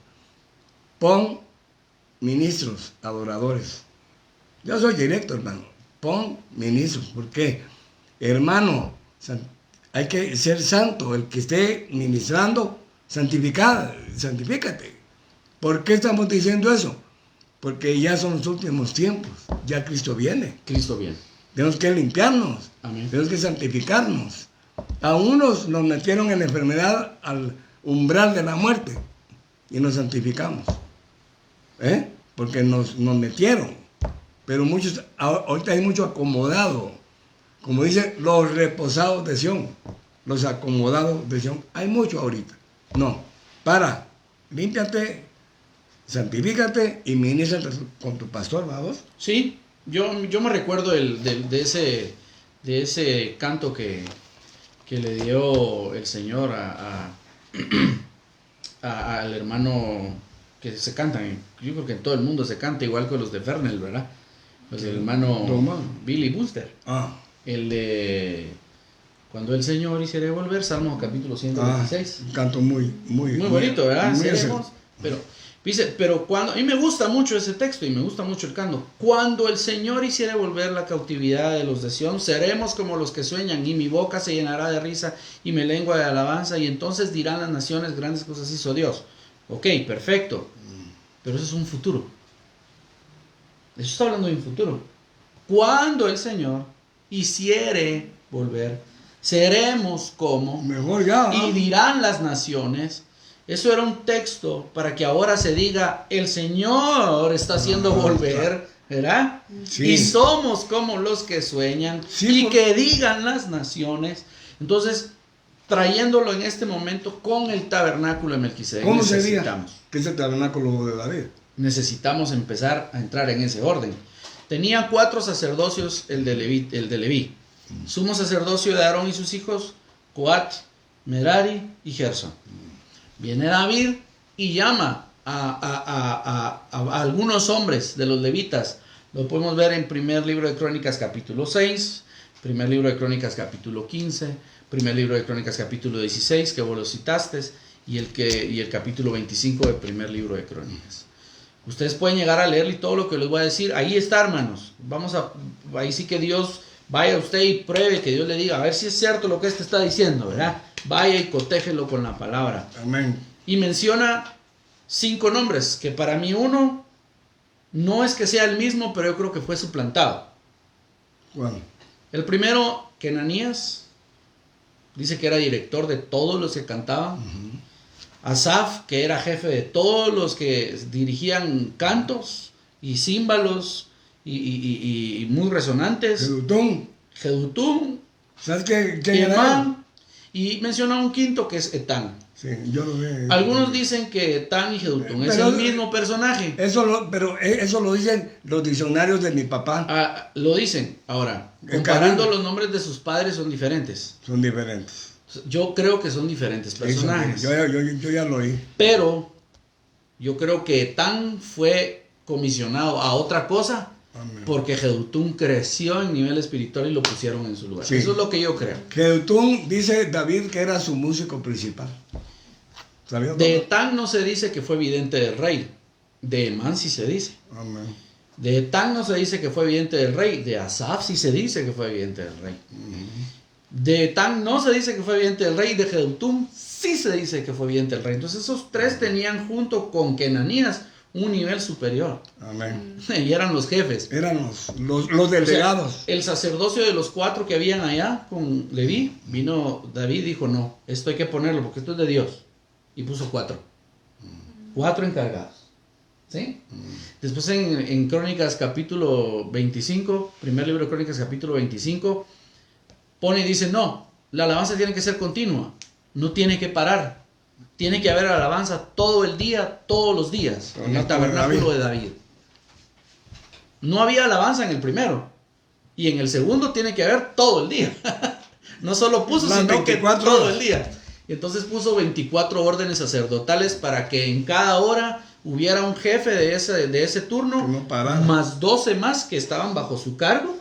Speaker 1: pon ministros, adoradores. Yo soy directo, hermano. Pon ministros. ¿Por qué? Hermano, hay que ser santo. El que esté ministrando, santifícate. ¿Por qué estamos diciendo eso? Porque ya son los últimos tiempos. Ya Cristo viene.
Speaker 3: Cristo viene.
Speaker 1: Tenemos que limpiarnos.
Speaker 3: Amén.
Speaker 1: Tenemos que santificarnos. A unos nos metieron en la enfermedad al umbral de la muerte y nos santificamos. Porque nos metieron. Pero muchos, ahorita hay mucho acomodado. Como dicen, los reposados de Sión. Los acomodados de Sión. Hay mucho ahorita. No, límpiate, santifícate y ministra con tu pastor, ¿vamos?
Speaker 3: Sí, yo me recuerdo de ese canto que que le dio el Señor al hermano que se cantan. Yo creo que en todo el mundo se canta igual que los de Fernel, ¿verdad? Los del hermano Billy Buster. El de Cuando el Señor hiciera volver, Salmo capítulo 126.
Speaker 1: Un canto muy
Speaker 3: bonito, ¿verdad?
Speaker 1: Muy
Speaker 3: Pero dice, pero cuando, a mí me gusta mucho ese texto y me gusta mucho el canto. Cuando el Señor hiciera volver la cautividad de los de Sión, seremos como los que sueñan, y mi boca se llenará de risa y mi lengua de alabanza, y entonces dirán las naciones, grandes cosas hizo Dios. Ok, perfecto. Pero eso es un futuro. Eso está hablando de un futuro. Cuando el Señor hiciere volver, seremos como,
Speaker 1: mejor ya,
Speaker 3: y dirán las naciones. Eso era un texto para que ahora se diga, el Señor está haciendo volver, ¿verdad?
Speaker 1: Sí.
Speaker 3: Y somos como los que sueñan,
Speaker 1: sí,
Speaker 3: y que digan las naciones. Entonces, trayéndolo en este momento con el tabernáculo de Melquisedec,
Speaker 1: ¿cómo sería? ¿Qué es el tabernáculo de David?
Speaker 3: Necesitamos empezar a entrar en ese orden. Tenía 4 sacerdocios el de Leví. Sumo sacerdocio de Aarón y sus hijos, Coat, Merari y Gersón. Viene David y llama a algunos hombres de los levitas. Lo podemos ver en primer libro de Crónicas capítulo 6, primer libro de Crónicas capítulo 15, primer libro de Crónicas capítulo 16, que vos lo citaste, y el capítulo 25 del primer libro de Crónicas. Ustedes pueden llegar a leer y todo lo que les voy a decir. Ahí está, hermanos. Ahí sí que Dios, vaya usted y pruebe, que Dios le diga, a ver si es cierto lo que está diciendo, ¿verdad? Vaya y cotéjelo con la palabra.
Speaker 1: Amén.
Speaker 3: Y menciona 5 nombres, que para mí uno no es que sea el mismo, pero yo creo que fue suplantado.
Speaker 1: Bueno.
Speaker 3: El primero, Kenanías, dice que era director de todos los que cantaban. Asaf, que era jefe de todos los que dirigían cantos y címbalos y muy resonantes. Jedutún.
Speaker 1: ¿Sabes qué
Speaker 3: Emán,
Speaker 1: era?
Speaker 3: y menciona un quinto que es Etán.
Speaker 1: Sí, yo lo vi.
Speaker 3: Algunos dicen que Etán y Jedutún es el mismo personaje.
Speaker 1: Pero eso lo dicen los diccionarios de mi papá.
Speaker 3: Lo dicen. Ahora, comparando los nombres de sus padres son diferentes.
Speaker 1: Son diferentes.
Speaker 3: Yo creo que son diferentes personajes.
Speaker 1: Yo ya lo oí.
Speaker 3: Pero yo creo que Etán fue comisionado a otra cosa. Amén. Porque Jedutún creció en nivel espiritual y lo pusieron en su lugar. Sí. Eso es lo que yo creo.
Speaker 1: Jedutún, dice David, que era su músico principal.
Speaker 3: De Etán no se dice que fue vidente del rey. De Emán sí se dice.
Speaker 1: Amén.
Speaker 3: De Etán no se dice que fue vidente del rey. De Asaf sí se dice que fue vidente del rey. De Etán no se dice que fue vidente del rey. De Jedutún sí se dice que fue vidente del rey. Entonces esos 3 tenían junto con Kenanías un nivel superior.
Speaker 1: Amén.
Speaker 3: Y eran los jefes.
Speaker 1: Eran los delegados.
Speaker 3: O sea, el sacerdocio de los 4 que habían allá con Leví, vino David y dijo, no, esto hay que ponerlo porque esto es de Dios. Y puso 4. 4 encargados. ¿Sí? Después en Crónicas capítulo 25, primer libro de Crónicas capítulo 25, pone y dice, no, la alabanza tiene que ser continua, no tiene que parar. Tiene que haber alabanza todo el día, todos los días, en el tabernáculo de David. No había alabanza en el primero. Y en el segundo tiene que haber todo el día. No solo puso, sino que todo el día. Y entonces puso 24 órdenes sacerdotales para que en cada hora hubiera un jefe de ese turno, más 12 más que estaban bajo su cargo,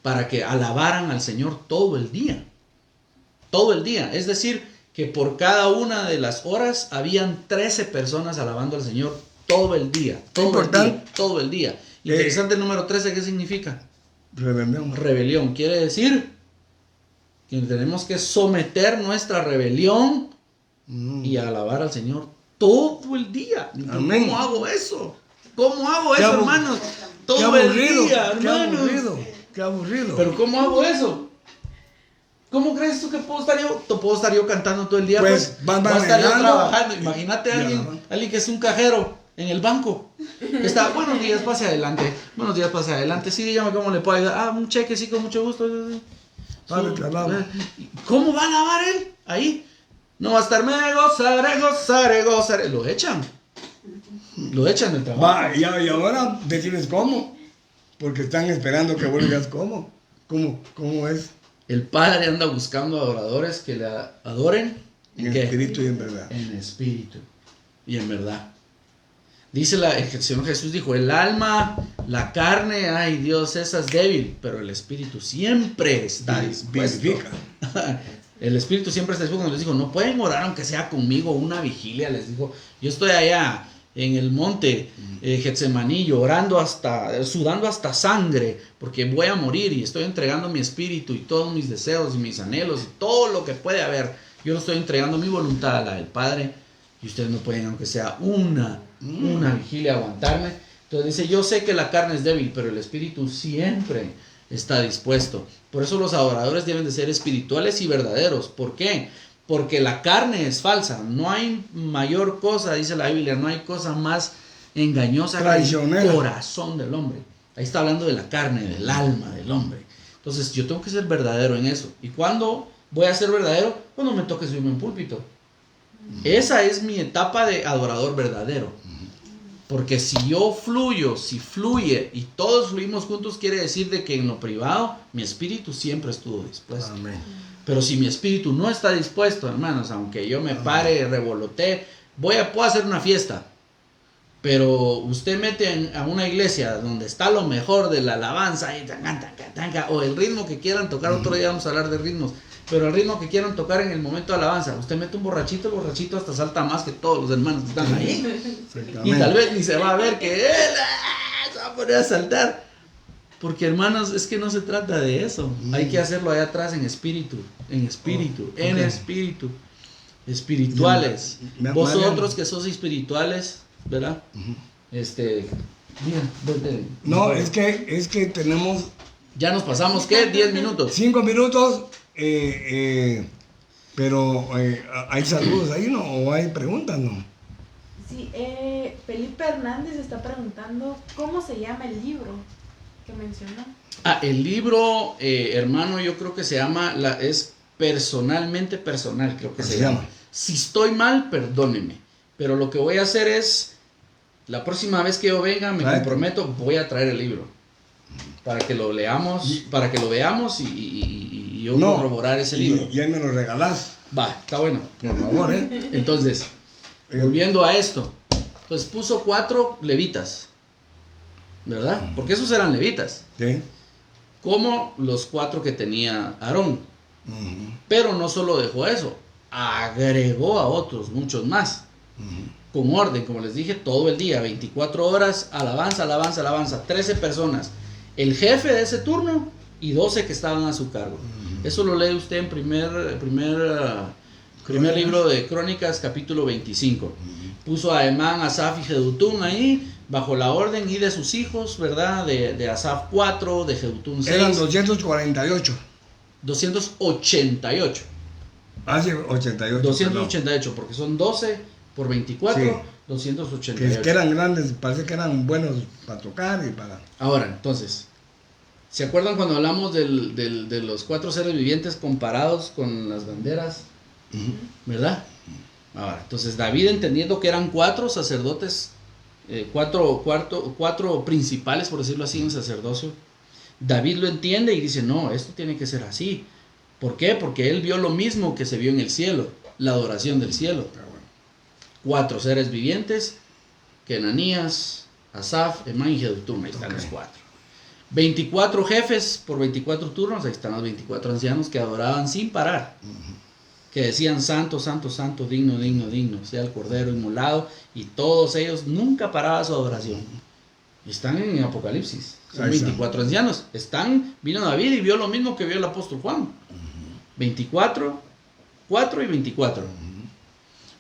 Speaker 3: para que alabaran al Señor todo el día. Todo el día. Es decir, que por cada una de las horas habían 13 personas alabando al Señor todo el día. Todo el día. Interesante el número 13, ¿qué significa? Rebelión. Quiere decir que tenemos que someter nuestra rebelión y alabar al Señor todo el día.
Speaker 1: Amén.
Speaker 3: ¿Cómo hago eso? ¿Cómo hago eso, hermanos? Todo el día, hermanos.
Speaker 1: Qué aburrido.
Speaker 3: Pero ¿cómo hago eso? ¿Cómo crees tú que puedo estar yo cantando todo el día?
Speaker 1: Pues
Speaker 3: voy a estar yo trabajando. Imagínate a alguien que es un cajero en el banco. Que está, buenos días, pase adelante. Buenos días, pase adelante. Sí, dígame cómo le puedo ayudar. Un cheque, sí, con mucho gusto. ¿Cómo va a lavar él? Ahí. No va a estar, me gozaré. Lo echan del trabajo.
Speaker 1: Y ahora decirles cómo. Porque están esperando que vuelvas cómo. ¿Cómo es?
Speaker 3: El Padre anda buscando adoradores que le adoren.
Speaker 1: En
Speaker 3: ¿qué?
Speaker 1: espíritu y en verdad.
Speaker 3: En espíritu y en verdad. Dice el Señor Jesús dijo, el alma, la carne, ay Dios, esa es débil, pero el espíritu siempre está dispuesto.
Speaker 1: Vivifica.
Speaker 3: El espíritu siempre está dispuesto. Les dijo, no pueden orar aunque sea conmigo una vigilia. Les dijo, yo estoy allá en el monte Getsemaní llorando sudando hasta sangre, porque voy a morir y estoy entregando mi espíritu y todos mis deseos y mis anhelos y todo lo que puede haber. Yo lo estoy entregando mi voluntad a la del Padre y ustedes no pueden, aunque sea una vigilia, aguantarme. Entonces dice, yo sé que la carne es débil, pero el espíritu siempre está dispuesto. Por eso los adoradores deben de ser espirituales y verdaderos. ¿Por qué? Porque la carne es falsa. No hay mayor cosa, dice la Biblia, no hay cosa más engañosa que el corazón del hombre. Ahí está hablando de la carne, del alma del hombre. Entonces yo tengo que ser verdadero en eso. ¿Y cuándo voy a ser verdadero? Cuando me toque subirme en púlpito. Esa es mi etapa de adorador verdadero. Porque si yo fluyo, si fluye y todos fluimos juntos, quiere decir de que en lo privado mi espíritu siempre estuvo dispuesto.
Speaker 1: Amén.
Speaker 3: Pero si mi espíritu no está dispuesto, hermanos, aunque yo me pare, revolotee, puedo hacer una fiesta. Pero usted mete a una iglesia donde está lo mejor de la alabanza y o el ritmo que quieran tocar, otro día vamos a hablar de ritmos, pero el ritmo que quieran tocar en el momento de alabanza, usted mete un borrachito, el borrachito hasta salta más que todos los hermanos que están ahí. Y tal vez ni se va a ver que él se va a poner a saltar. Porque hermanos, es que no se trata de eso. Hay que hacerlo allá atrás en espíritu, espirituales. Vosotros que sos espirituales, ¿verdad? Mira,
Speaker 1: no, es que tenemos...
Speaker 3: Ya nos pasamos, ¿qué? 10 minutos.
Speaker 1: 5 minutos, pero ¿hay saludos ahí, no? ¿O hay preguntas, no?
Speaker 2: Sí, Felipe Hernández está preguntando cómo se llama el libro que mencionó.
Speaker 3: El libro, hermano, yo creo que se llama, es personalmente personal, creo que se llama. Si estoy mal, perdóneme. Pero lo que voy a hacer es, la próxima vez que yo venga, me comprometo, voy a traer el libro. Para que lo leamos, para que lo veamos y yo corroborar ese libro.
Speaker 1: Y ahí me lo regalás.
Speaker 3: Va, está bueno.
Speaker 1: Por favor,
Speaker 3: Entonces, volviendo a esto. Pues puso 4 levitas. ¿Verdad? Porque esos eran levitas.
Speaker 1: Sí.
Speaker 3: Como los 4 que tenía Aarón. Pero no solo dejó eso. Agregó a otros, muchos más. Con orden, como les dije, todo el día. 24 horas, alabanza, alabanza, alabanza. 13 personas. El jefe de ese turno y 12 que estaban a su cargo. Eso lo lee usted en primer libro de Crónicas, capítulo 25. Puso a Emán, Asaf y Jedutún ahí, bajo la orden y de sus hijos, ¿verdad? De Asaf 4, de Jedutún 6.
Speaker 1: Eran 248.
Speaker 3: 288.
Speaker 1: Sí, 88.
Speaker 3: 288, porque son 12 por 24, sí. 288.
Speaker 1: Que eran grandes, parece que eran buenos para tocar y para...
Speaker 3: Ahora, entonces, ¿se acuerdan cuando hablamos de los 4 seres vivientes comparados con las banderas? ¿Verdad? Ahora, entonces David, entendiendo que eran 4 sacerdotes, 4 principales, por decirlo así, en sacerdocio, David lo entiende y dice, no, esto tiene que ser así. ¿Por qué? Porque él vio lo mismo que se vio en el cielo, la adoración del cielo. 4 seres vivientes, Kenanías, Asaf, Emán y Jedutún, ahí están los 4. 24 jefes por 24 turnos, ahí están los 24 ancianos que adoraban sin parar. Que decían, santo, santo, santo, digno, digno, digno, sea el cordero inmolado, y todos ellos nunca paraba su adoración. Están en Apocalipsis, son 24 ancianos. Vino David y vio lo mismo que vio el apóstol Juan. 24, 4 y 24.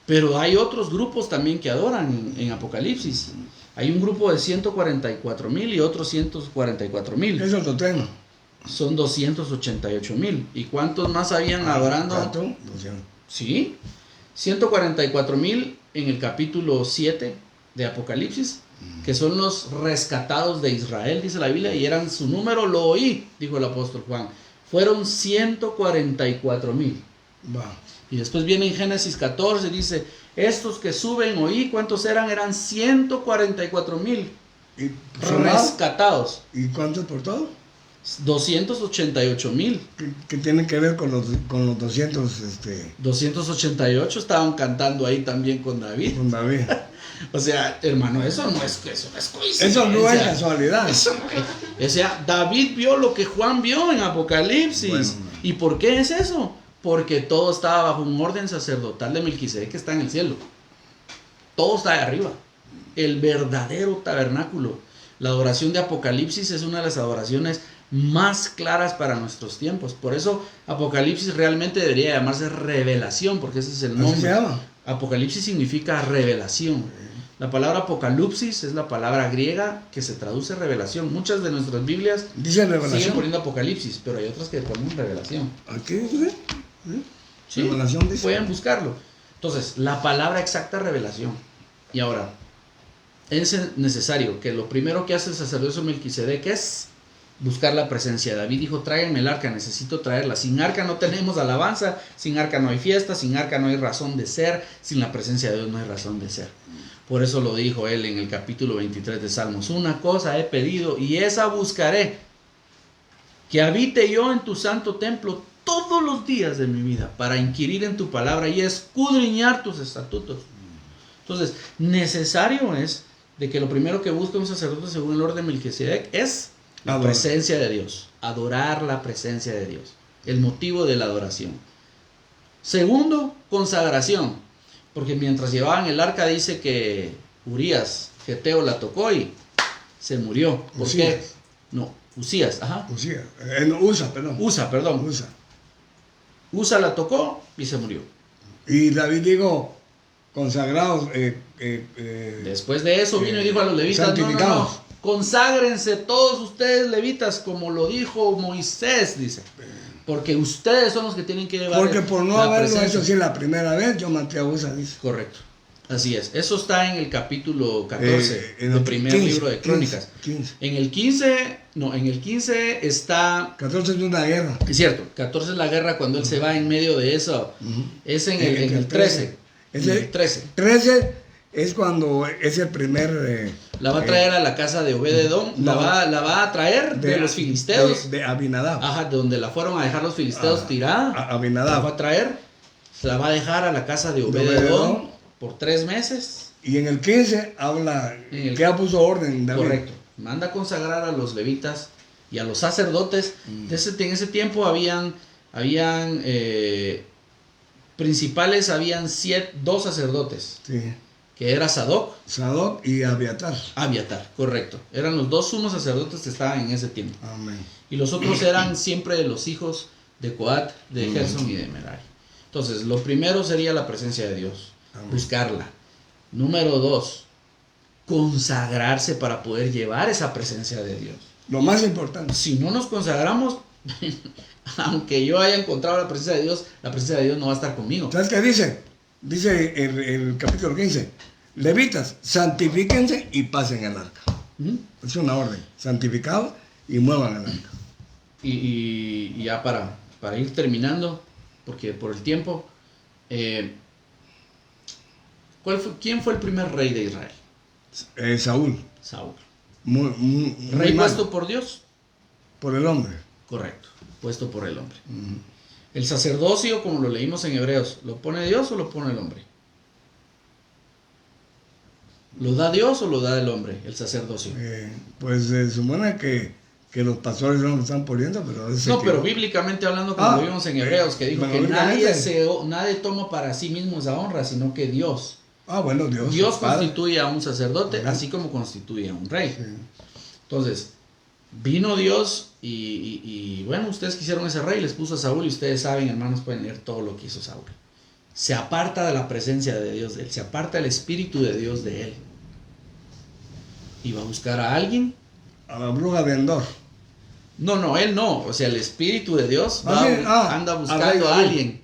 Speaker 3: Pero hay otros grupos también que adoran en Apocalipsis. Hay un grupo de 144,000 y otros 144,000.
Speaker 1: ¿Qué es el total?
Speaker 3: Son 288,000. ¿Y cuántos más habían adorando?
Speaker 1: ¿Cuánto?
Speaker 3: Sí, 144,000 en el capítulo 7 de Apocalipsis, que son los rescatados de Israel, dice la Biblia, y eran su número, lo oí, dijo el apóstol Juan. Fueron 144,000. Y después viene en Génesis 14, dice, estos que suben, oí, ¿cuántos eran? Eran 144,000 rescatados.
Speaker 1: ¿Y cuántos por todo?
Speaker 3: 288,000.
Speaker 1: ¿Qué tiene que ver con los 200
Speaker 3: 288 estaban cantando ahí también con David.
Speaker 1: con David?
Speaker 3: O sea, hermano, eso no es coincidencia.
Speaker 1: Eso no es casualidad.
Speaker 3: Eso no es. O sea, David vio lo que Juan vio en Apocalipsis.
Speaker 1: Bueno.
Speaker 3: ¿Y por qué es eso? Porque todo estaba bajo un orden sacerdotal de Melquisedec que está en el cielo. Todo está de arriba. El verdadero tabernáculo. La adoración de Apocalipsis es una de las adoraciones más claras para nuestros tiempos. Por eso Apocalipsis realmente debería llamarse revelación, porque ese es el nombre.
Speaker 1: ¿Así se llama?
Speaker 3: Apocalipsis significa revelación. La palabra apocalipsis es la palabra griega que se traduce revelación. Muchas de nuestras Biblias
Speaker 1: Dice revelación.
Speaker 3: siguen poniendo apocalipsis, pero hay otras que ponen revelación.
Speaker 1: ¿Aquí dice?
Speaker 3: ¿Sí?
Speaker 1: Revelación dice.
Speaker 3: Pueden buscarlo. Entonces, la palabra exacta revelación. Y ahora, es necesario que lo primero que hace el sacerdocio Melquisedec es buscar la presencia. David dijo, tráiganme el arca, necesito traerla. Sin arca no tenemos alabanza, sin arca no hay fiesta, sin arca no hay razón de ser, sin la presencia de Dios no hay razón de ser. Por eso lo dijo él en el capítulo 23 de Salmos. Una cosa he pedido y esa buscaré, que habite yo en tu santo templo todos los días de mi vida, para inquirir en tu palabra y escudriñar tus estatutos. Entonces, necesario es de que lo primero que busca un sacerdote según el orden de Melquisedec es la presencia de Dios, adorar la presencia de Dios, el motivo de la adoración. Segundo, consagración, porque mientras llevaban el arca dice que Urías, Geteo, la tocó y se murió. ¿Por
Speaker 1: Usías.
Speaker 3: qué? No, Usías, ajá.
Speaker 1: Usías. No, Usa, perdón.
Speaker 3: Usa. Usa la tocó y se murió.
Speaker 1: Y David dijo, consagrados.
Speaker 3: Después de eso vino y dijo a los levitas,
Speaker 1: santificados.
Speaker 3: no, conságrense todos ustedes levitas, como lo dijo Moisés, dice. Porque ustedes son los que tienen que llevar.
Speaker 1: Porque por no
Speaker 3: la
Speaker 1: haberlo
Speaker 3: presencia.
Speaker 1: hecho así la primera vez, yo maté a Usa, dice.
Speaker 3: Correcto. Así es. Eso está en el capítulo 14
Speaker 1: en
Speaker 3: del
Speaker 1: el
Speaker 3: primer
Speaker 1: 15,
Speaker 3: libro de Crónicas.
Speaker 1: 15.
Speaker 3: En el 15 está.
Speaker 1: 14 es una guerra.
Speaker 3: Es cierto, 14 es la guerra cuando él se va en medio de eso. Es en el 13.
Speaker 1: Es
Speaker 3: En
Speaker 1: el
Speaker 3: el 13.
Speaker 1: 13 es cuando es el primer.
Speaker 3: La va a traer a la casa de Obed-Edom.
Speaker 1: no.
Speaker 3: la va a traer de los filisteos.
Speaker 1: De Abinadab.
Speaker 3: Ajá, de donde la fueron a dejar los filisteos tirada. La
Speaker 1: Abinadab.
Speaker 3: va a traer. Se la va a dejar a la casa de
Speaker 1: Obed-Edom.
Speaker 3: Obed-Edom por 3 meses.
Speaker 1: Y en el 15 habla
Speaker 3: En el-
Speaker 1: que ya puso orden, David.
Speaker 3: Correcto. Manda a consagrar a los levitas y a los sacerdotes. En ese tiempo habían principales, habían 2 sacerdotes,
Speaker 1: Sí.
Speaker 3: que era Sadoc,
Speaker 1: Sadoc y Abiatar.
Speaker 3: Abiatar, correcto. Eran los 2 sumos sacerdotes que estaban en ese tiempo.
Speaker 1: Amén.
Speaker 3: Y los otros eran siempre de los hijos de Coat, de Gerson y de Merari. Entonces, lo primero sería la presencia de Dios,
Speaker 1: Amén.
Speaker 3: buscarla. Número 2, consagrarse para poder llevar esa presencia de Dios.
Speaker 1: Lo más importante.
Speaker 3: Si no nos consagramos, aunque yo haya encontrado la presencia de Dios no va a estar conmigo.
Speaker 1: ¿Sabes qué dice? Dice el capítulo 15. Levitas, santifíquense y pasen el arca.
Speaker 3: ¿Mm?
Speaker 1: Es una orden. Santificados y muevan el arca.
Speaker 3: Y ya para ir terminando, porque por el tiempo, ¿quién fue el primer rey de Israel?
Speaker 1: Saúl.
Speaker 3: Saúl.
Speaker 1: Muy
Speaker 3: ¿Rey
Speaker 1: mal.
Speaker 3: puesto por Dios?
Speaker 1: Por el hombre.
Speaker 3: Correcto, puesto por el hombre. El sacerdocio, como lo leímos en Hebreos, ¿lo pone Dios o lo pone el hombre? ¿Lo da Dios o lo da el hombre, el sacerdocio?
Speaker 1: Pues se supone que los pastores no lo están poniendo, pero...
Speaker 3: Pero bíblicamente hablando, como lo vimos en Hebreos, que dijo
Speaker 1: bueno,
Speaker 3: que
Speaker 1: bíblicamente.
Speaker 3: nadie toma para sí mismo esa honra, sino que Dios.
Speaker 1: Bueno, Dios.
Speaker 3: Dios
Speaker 1: Padre.
Speaker 3: constituye a un sacerdote, así como constituye a un rey. Entonces, vino Dios y bueno, ustedes quisieron ese rey, les puso a Saúl y ustedes saben, hermanos, pueden leer todo lo que hizo Saúl. Se aparta de la presencia de Dios de él, se aparta el Espíritu de Dios de él. Y va a buscar a alguien.
Speaker 1: A la bruja de Endor.
Speaker 3: No, él no. O sea, el Espíritu de Dios anda buscando a
Speaker 1: David.
Speaker 3: alguien.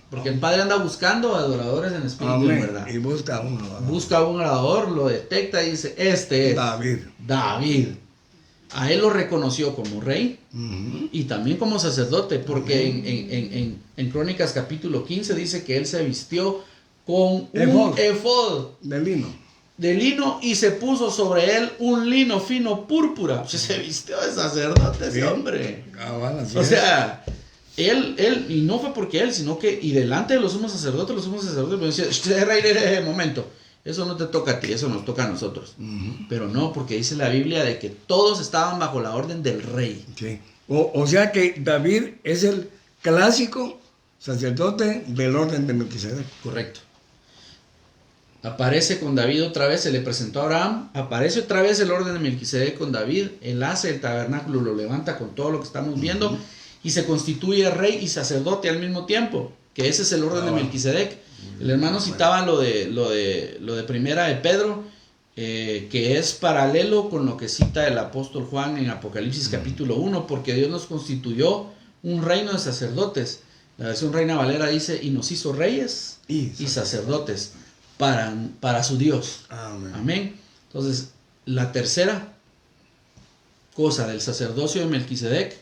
Speaker 3: Porque el Padre anda buscando adoradores en espíritu y en verdad.
Speaker 1: Y busca a uno.
Speaker 3: Busca a un adorador, lo detecta y dice, este es David. A él lo reconoció como rey y también como sacerdote, porque en Crónicas capítulo 15 dice que él se vistió con un efod
Speaker 1: de lino.
Speaker 3: de lino y se puso sobre él un lino fino púrpura. O sea, se vistió de sacerdote ese hombre.
Speaker 1: Así
Speaker 3: O
Speaker 1: es.
Speaker 3: sea, él, y no fue porque él, sino que, y delante de los sumos sacerdotes me decían, rey, momento, eso no te toca a ti, eso nos toca a nosotros. Pero no, porque dice la Biblia de que todos estaban bajo la orden del rey.
Speaker 1: Sí. O sea que David es el clásico sacerdote del orden de Melquisedec.
Speaker 3: Correcto. Aparece con David otra vez, se le presentó a Abraham, aparece otra vez el orden de Melquisedec con David, él hace el tabernáculo, lo levanta con todo lo que estamos viendo y se constituye rey y sacerdote al mismo tiempo, que ese es el orden de Melquisedec. El hermano citaba lo de primera de Pedro, que es paralelo con lo que cita el apóstol Juan en Apocalipsis capítulo 1, porque Dios nos constituyó un reino de sacerdotes. La versión Reina Valera dice, y nos hizo reyes y sacerdotes para su Dios.
Speaker 1: Amén.
Speaker 3: Amén. Entonces, la tercera cosa del sacerdocio de Melquisedec,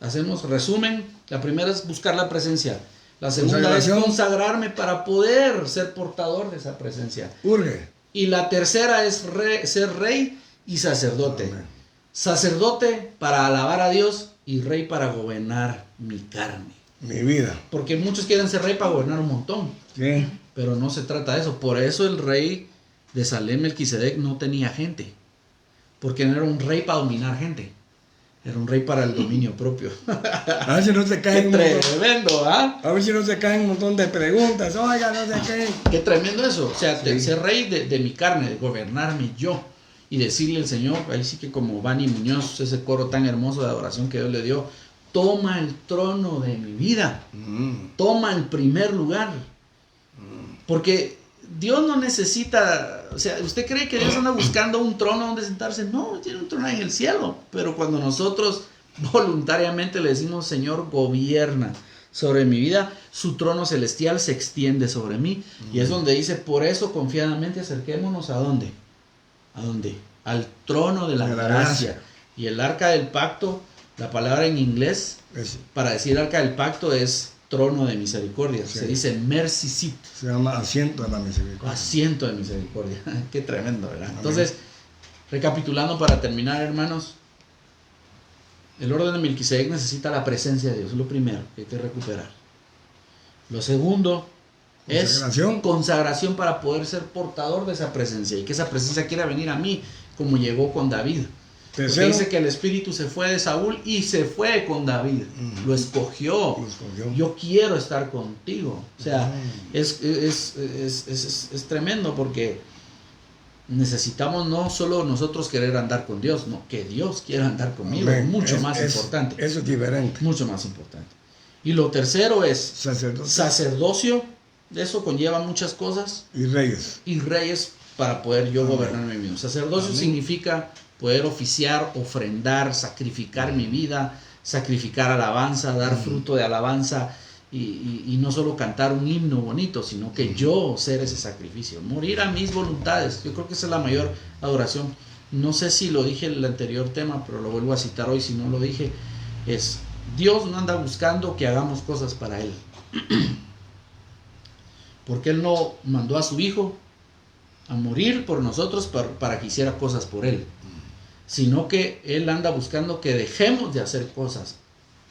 Speaker 3: hacemos resumen. La primera es buscar la presencia. La segunda es consagrarme para poder ser portador de esa presencia.
Speaker 1: Urge.
Speaker 3: Y la tercera es ser rey y sacerdote.
Speaker 1: Amén.
Speaker 3: Sacerdote para alabar a Dios y rey para gobernar mi carne.
Speaker 1: Mi vida.
Speaker 3: Porque muchos quieren ser rey para gobernar un montón.
Speaker 1: Sí.
Speaker 3: Pero no se trata de eso. Por eso el rey de Salem, Melquisedec, no tenía gente. Porque no era un rey para dominar gente. Era un rey para el dominio propio.
Speaker 1: A ver si no se caen
Speaker 3: Tremendo, ¿ah?
Speaker 1: A ver si no se caen un montón de preguntas. Oiga, no sé qué.
Speaker 3: Qué tremendo eso. O sea, ser rey de mi carne, de gobernarme yo. Y decirle al Señor, ahí sí que como Vani Muñoz, ese coro tan hermoso de adoración que Dios le dio, toma el trono de mi vida. Toma el primer lugar. Porque Dios no necesita, o sea, ¿usted cree que Dios anda buscando un trono donde sentarse? No, tiene un trono en el cielo. Pero cuando nosotros voluntariamente le decimos, Señor, gobierna sobre mi vida, su trono celestial se extiende sobre mí. Y es donde dice, por eso confiadamente acerquémonos ¿a dónde? ¿A dónde? Al trono de la gracia. Y el arca del pacto, la palabra en inglés para decir arca del pacto es trono de misericordia.
Speaker 1: Sí.
Speaker 3: Se dice mercy seat.
Speaker 1: Se llama asiento de la misericordia.
Speaker 3: Asiento de misericordia. Qué tremendo, ¿verdad? Entonces, recapitulando para terminar, hermanos, el orden de Melquisedec necesita la presencia de Dios. Es lo primero que hay que recuperar. Lo segundo es consagración para poder ser portador de esa presencia y que esa presencia quiera venir a mí como llegó con David. Porque dice que el espíritu se fue de Saúl y se fue con David. Lo escogió. Yo quiero estar contigo. O sea, es tremendo porque necesitamos no solo nosotros querer andar con Dios, no, que Dios quiera andar conmigo. Mucho más importante.
Speaker 1: Eso es diferente.
Speaker 3: Mucho más importante. Y lo tercero es sacerdocio. Eso conlleva muchas cosas.
Speaker 1: Y reyes.
Speaker 3: Y reyes para poder yo gobernarme mismo. Sacerdocio significa poder oficiar, ofrendar, sacrificar mi vida, sacrificar alabanza, dar fruto de alabanza y no solo cantar un himno bonito, sino que yo ser ese sacrificio, morir a mis voluntades. Yo creo que esa es la mayor adoración. No sé si lo dije en el anterior tema, pero lo vuelvo a citar hoy si no lo dije. Es Dios no anda buscando que hagamos cosas para Él. Porque Él no mandó a su Hijo a morir por nosotros para que hiciera cosas por Él, sino que Él anda buscando que dejemos de hacer cosas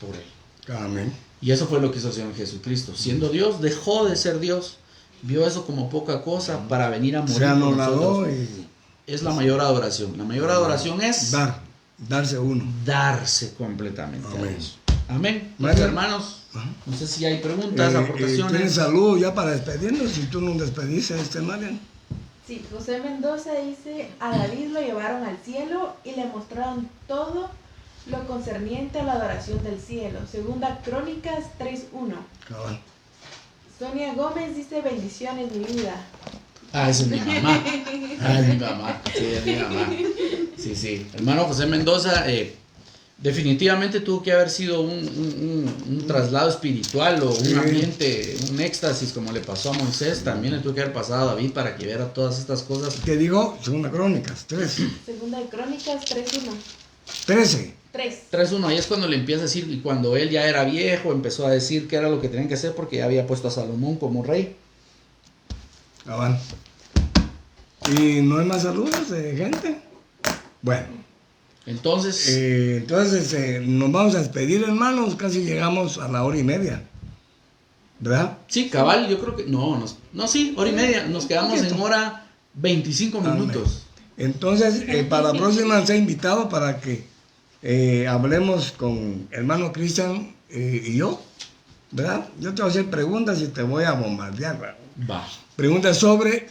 Speaker 3: por Él.
Speaker 1: Amén.
Speaker 3: Y eso fue lo que hizo el Señor Jesucristo. Siendo Dios, dejó de ser Dios, vio eso como poca cosa para venir a morir
Speaker 1: Se
Speaker 3: por
Speaker 1: anonadó
Speaker 3: nosotros. Es la mayor adoración. La mayor adoración es
Speaker 1: darse uno.
Speaker 3: Darse completamente.
Speaker 1: Amén.
Speaker 3: A Dios. Amén.
Speaker 1: Bueno,
Speaker 3: hermanos, no sé si hay preguntas, aportaciones.
Speaker 1: ¿Tienes saludos ya para despedirnos? Si tú no despediste, Marian.
Speaker 2: Sí, José Mendoza dice, a David lo llevaron al cielo y le mostraron todo lo concerniente a la adoración del cielo. Segunda Crónicas 3:1.
Speaker 1: Cabal.
Speaker 2: Sonia Gómez dice, bendiciones mi vida.
Speaker 3: Ah, esa es mi mamá. Ah, es mi mamá. Sí, es mi mamá. Sí, sí. Hermano José Mendoza, definitivamente tuvo que haber sido un traslado espiritual o un ambiente, un éxtasis como le pasó a Moisés. También le tuvo que haber pasado a David para que viera todas estas cosas.
Speaker 1: ¿Qué digo? Segunda Crónicas 3.
Speaker 2: Segunda de Crónicas 3:1.
Speaker 1: 13.
Speaker 3: 3:1, ahí es cuando le empieza a decir, y cuando él ya era viejo, empezó a decir qué era lo que tenían que hacer porque ya había puesto a Salomón como rey.
Speaker 1: Cabal. Y no hay más saludos de gente. Bueno,
Speaker 3: Entonces,
Speaker 1: nos vamos a despedir, hermanos. Casi llegamos a la 1:30. ¿Verdad?
Speaker 3: sí, cabal, yo creo que. No, sí, hora y media. Nos quedamos en hora 25 minutos.
Speaker 1: Entonces, para la próxima se ha invitado para que hablemos con hermano Cristian y yo, ¿verdad? Yo te voy a hacer preguntas y te voy a bombardear, ¿verdad?
Speaker 3: Va.
Speaker 1: Preguntas sobre,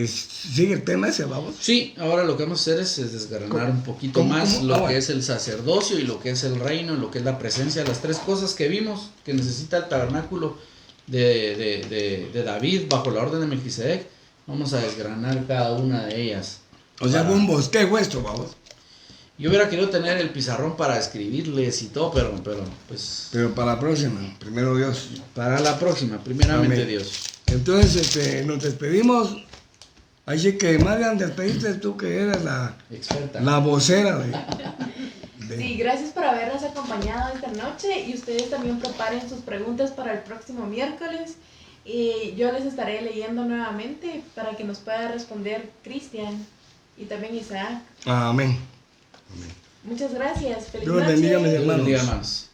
Speaker 1: sigue el tema ese, vamos.
Speaker 3: Sí, ahora lo que vamos a hacer es desgranar un poquito
Speaker 1: ¿Cómo?
Speaker 3: más lo
Speaker 1: Bueno.
Speaker 3: que es el sacerdocio y lo que es el reino, lo que es la presencia, las tres cosas que vimos que necesita el tabernáculo de David bajo la orden de Melquisedec. Vamos a desgranar cada una de ellas.
Speaker 1: O sea, fue un bosquejo esto, vamos.
Speaker 3: Yo hubiera querido tener el pizarrón para escribirles y todo, pero pues
Speaker 1: Pero para la próxima, primero Dios.
Speaker 3: para la próxima, primeramente
Speaker 1: Amén.
Speaker 3: Dios.
Speaker 1: Entonces, nos despedimos. Así que, Marian, despediste tú que eres
Speaker 3: Experta.
Speaker 1: la vocera de
Speaker 2: Sí, gracias por habernos acompañado esta noche y ustedes también preparen sus preguntas para el próximo miércoles y yo les estaré leyendo nuevamente para que nos pueda responder Cristian y también Isaac.
Speaker 1: Amén.
Speaker 2: Muchas gracias. Feliz
Speaker 1: Dios
Speaker 2: noche.
Speaker 1: bendiga, mis
Speaker 3: Dios
Speaker 1: hermanos.
Speaker 3: bendiga más.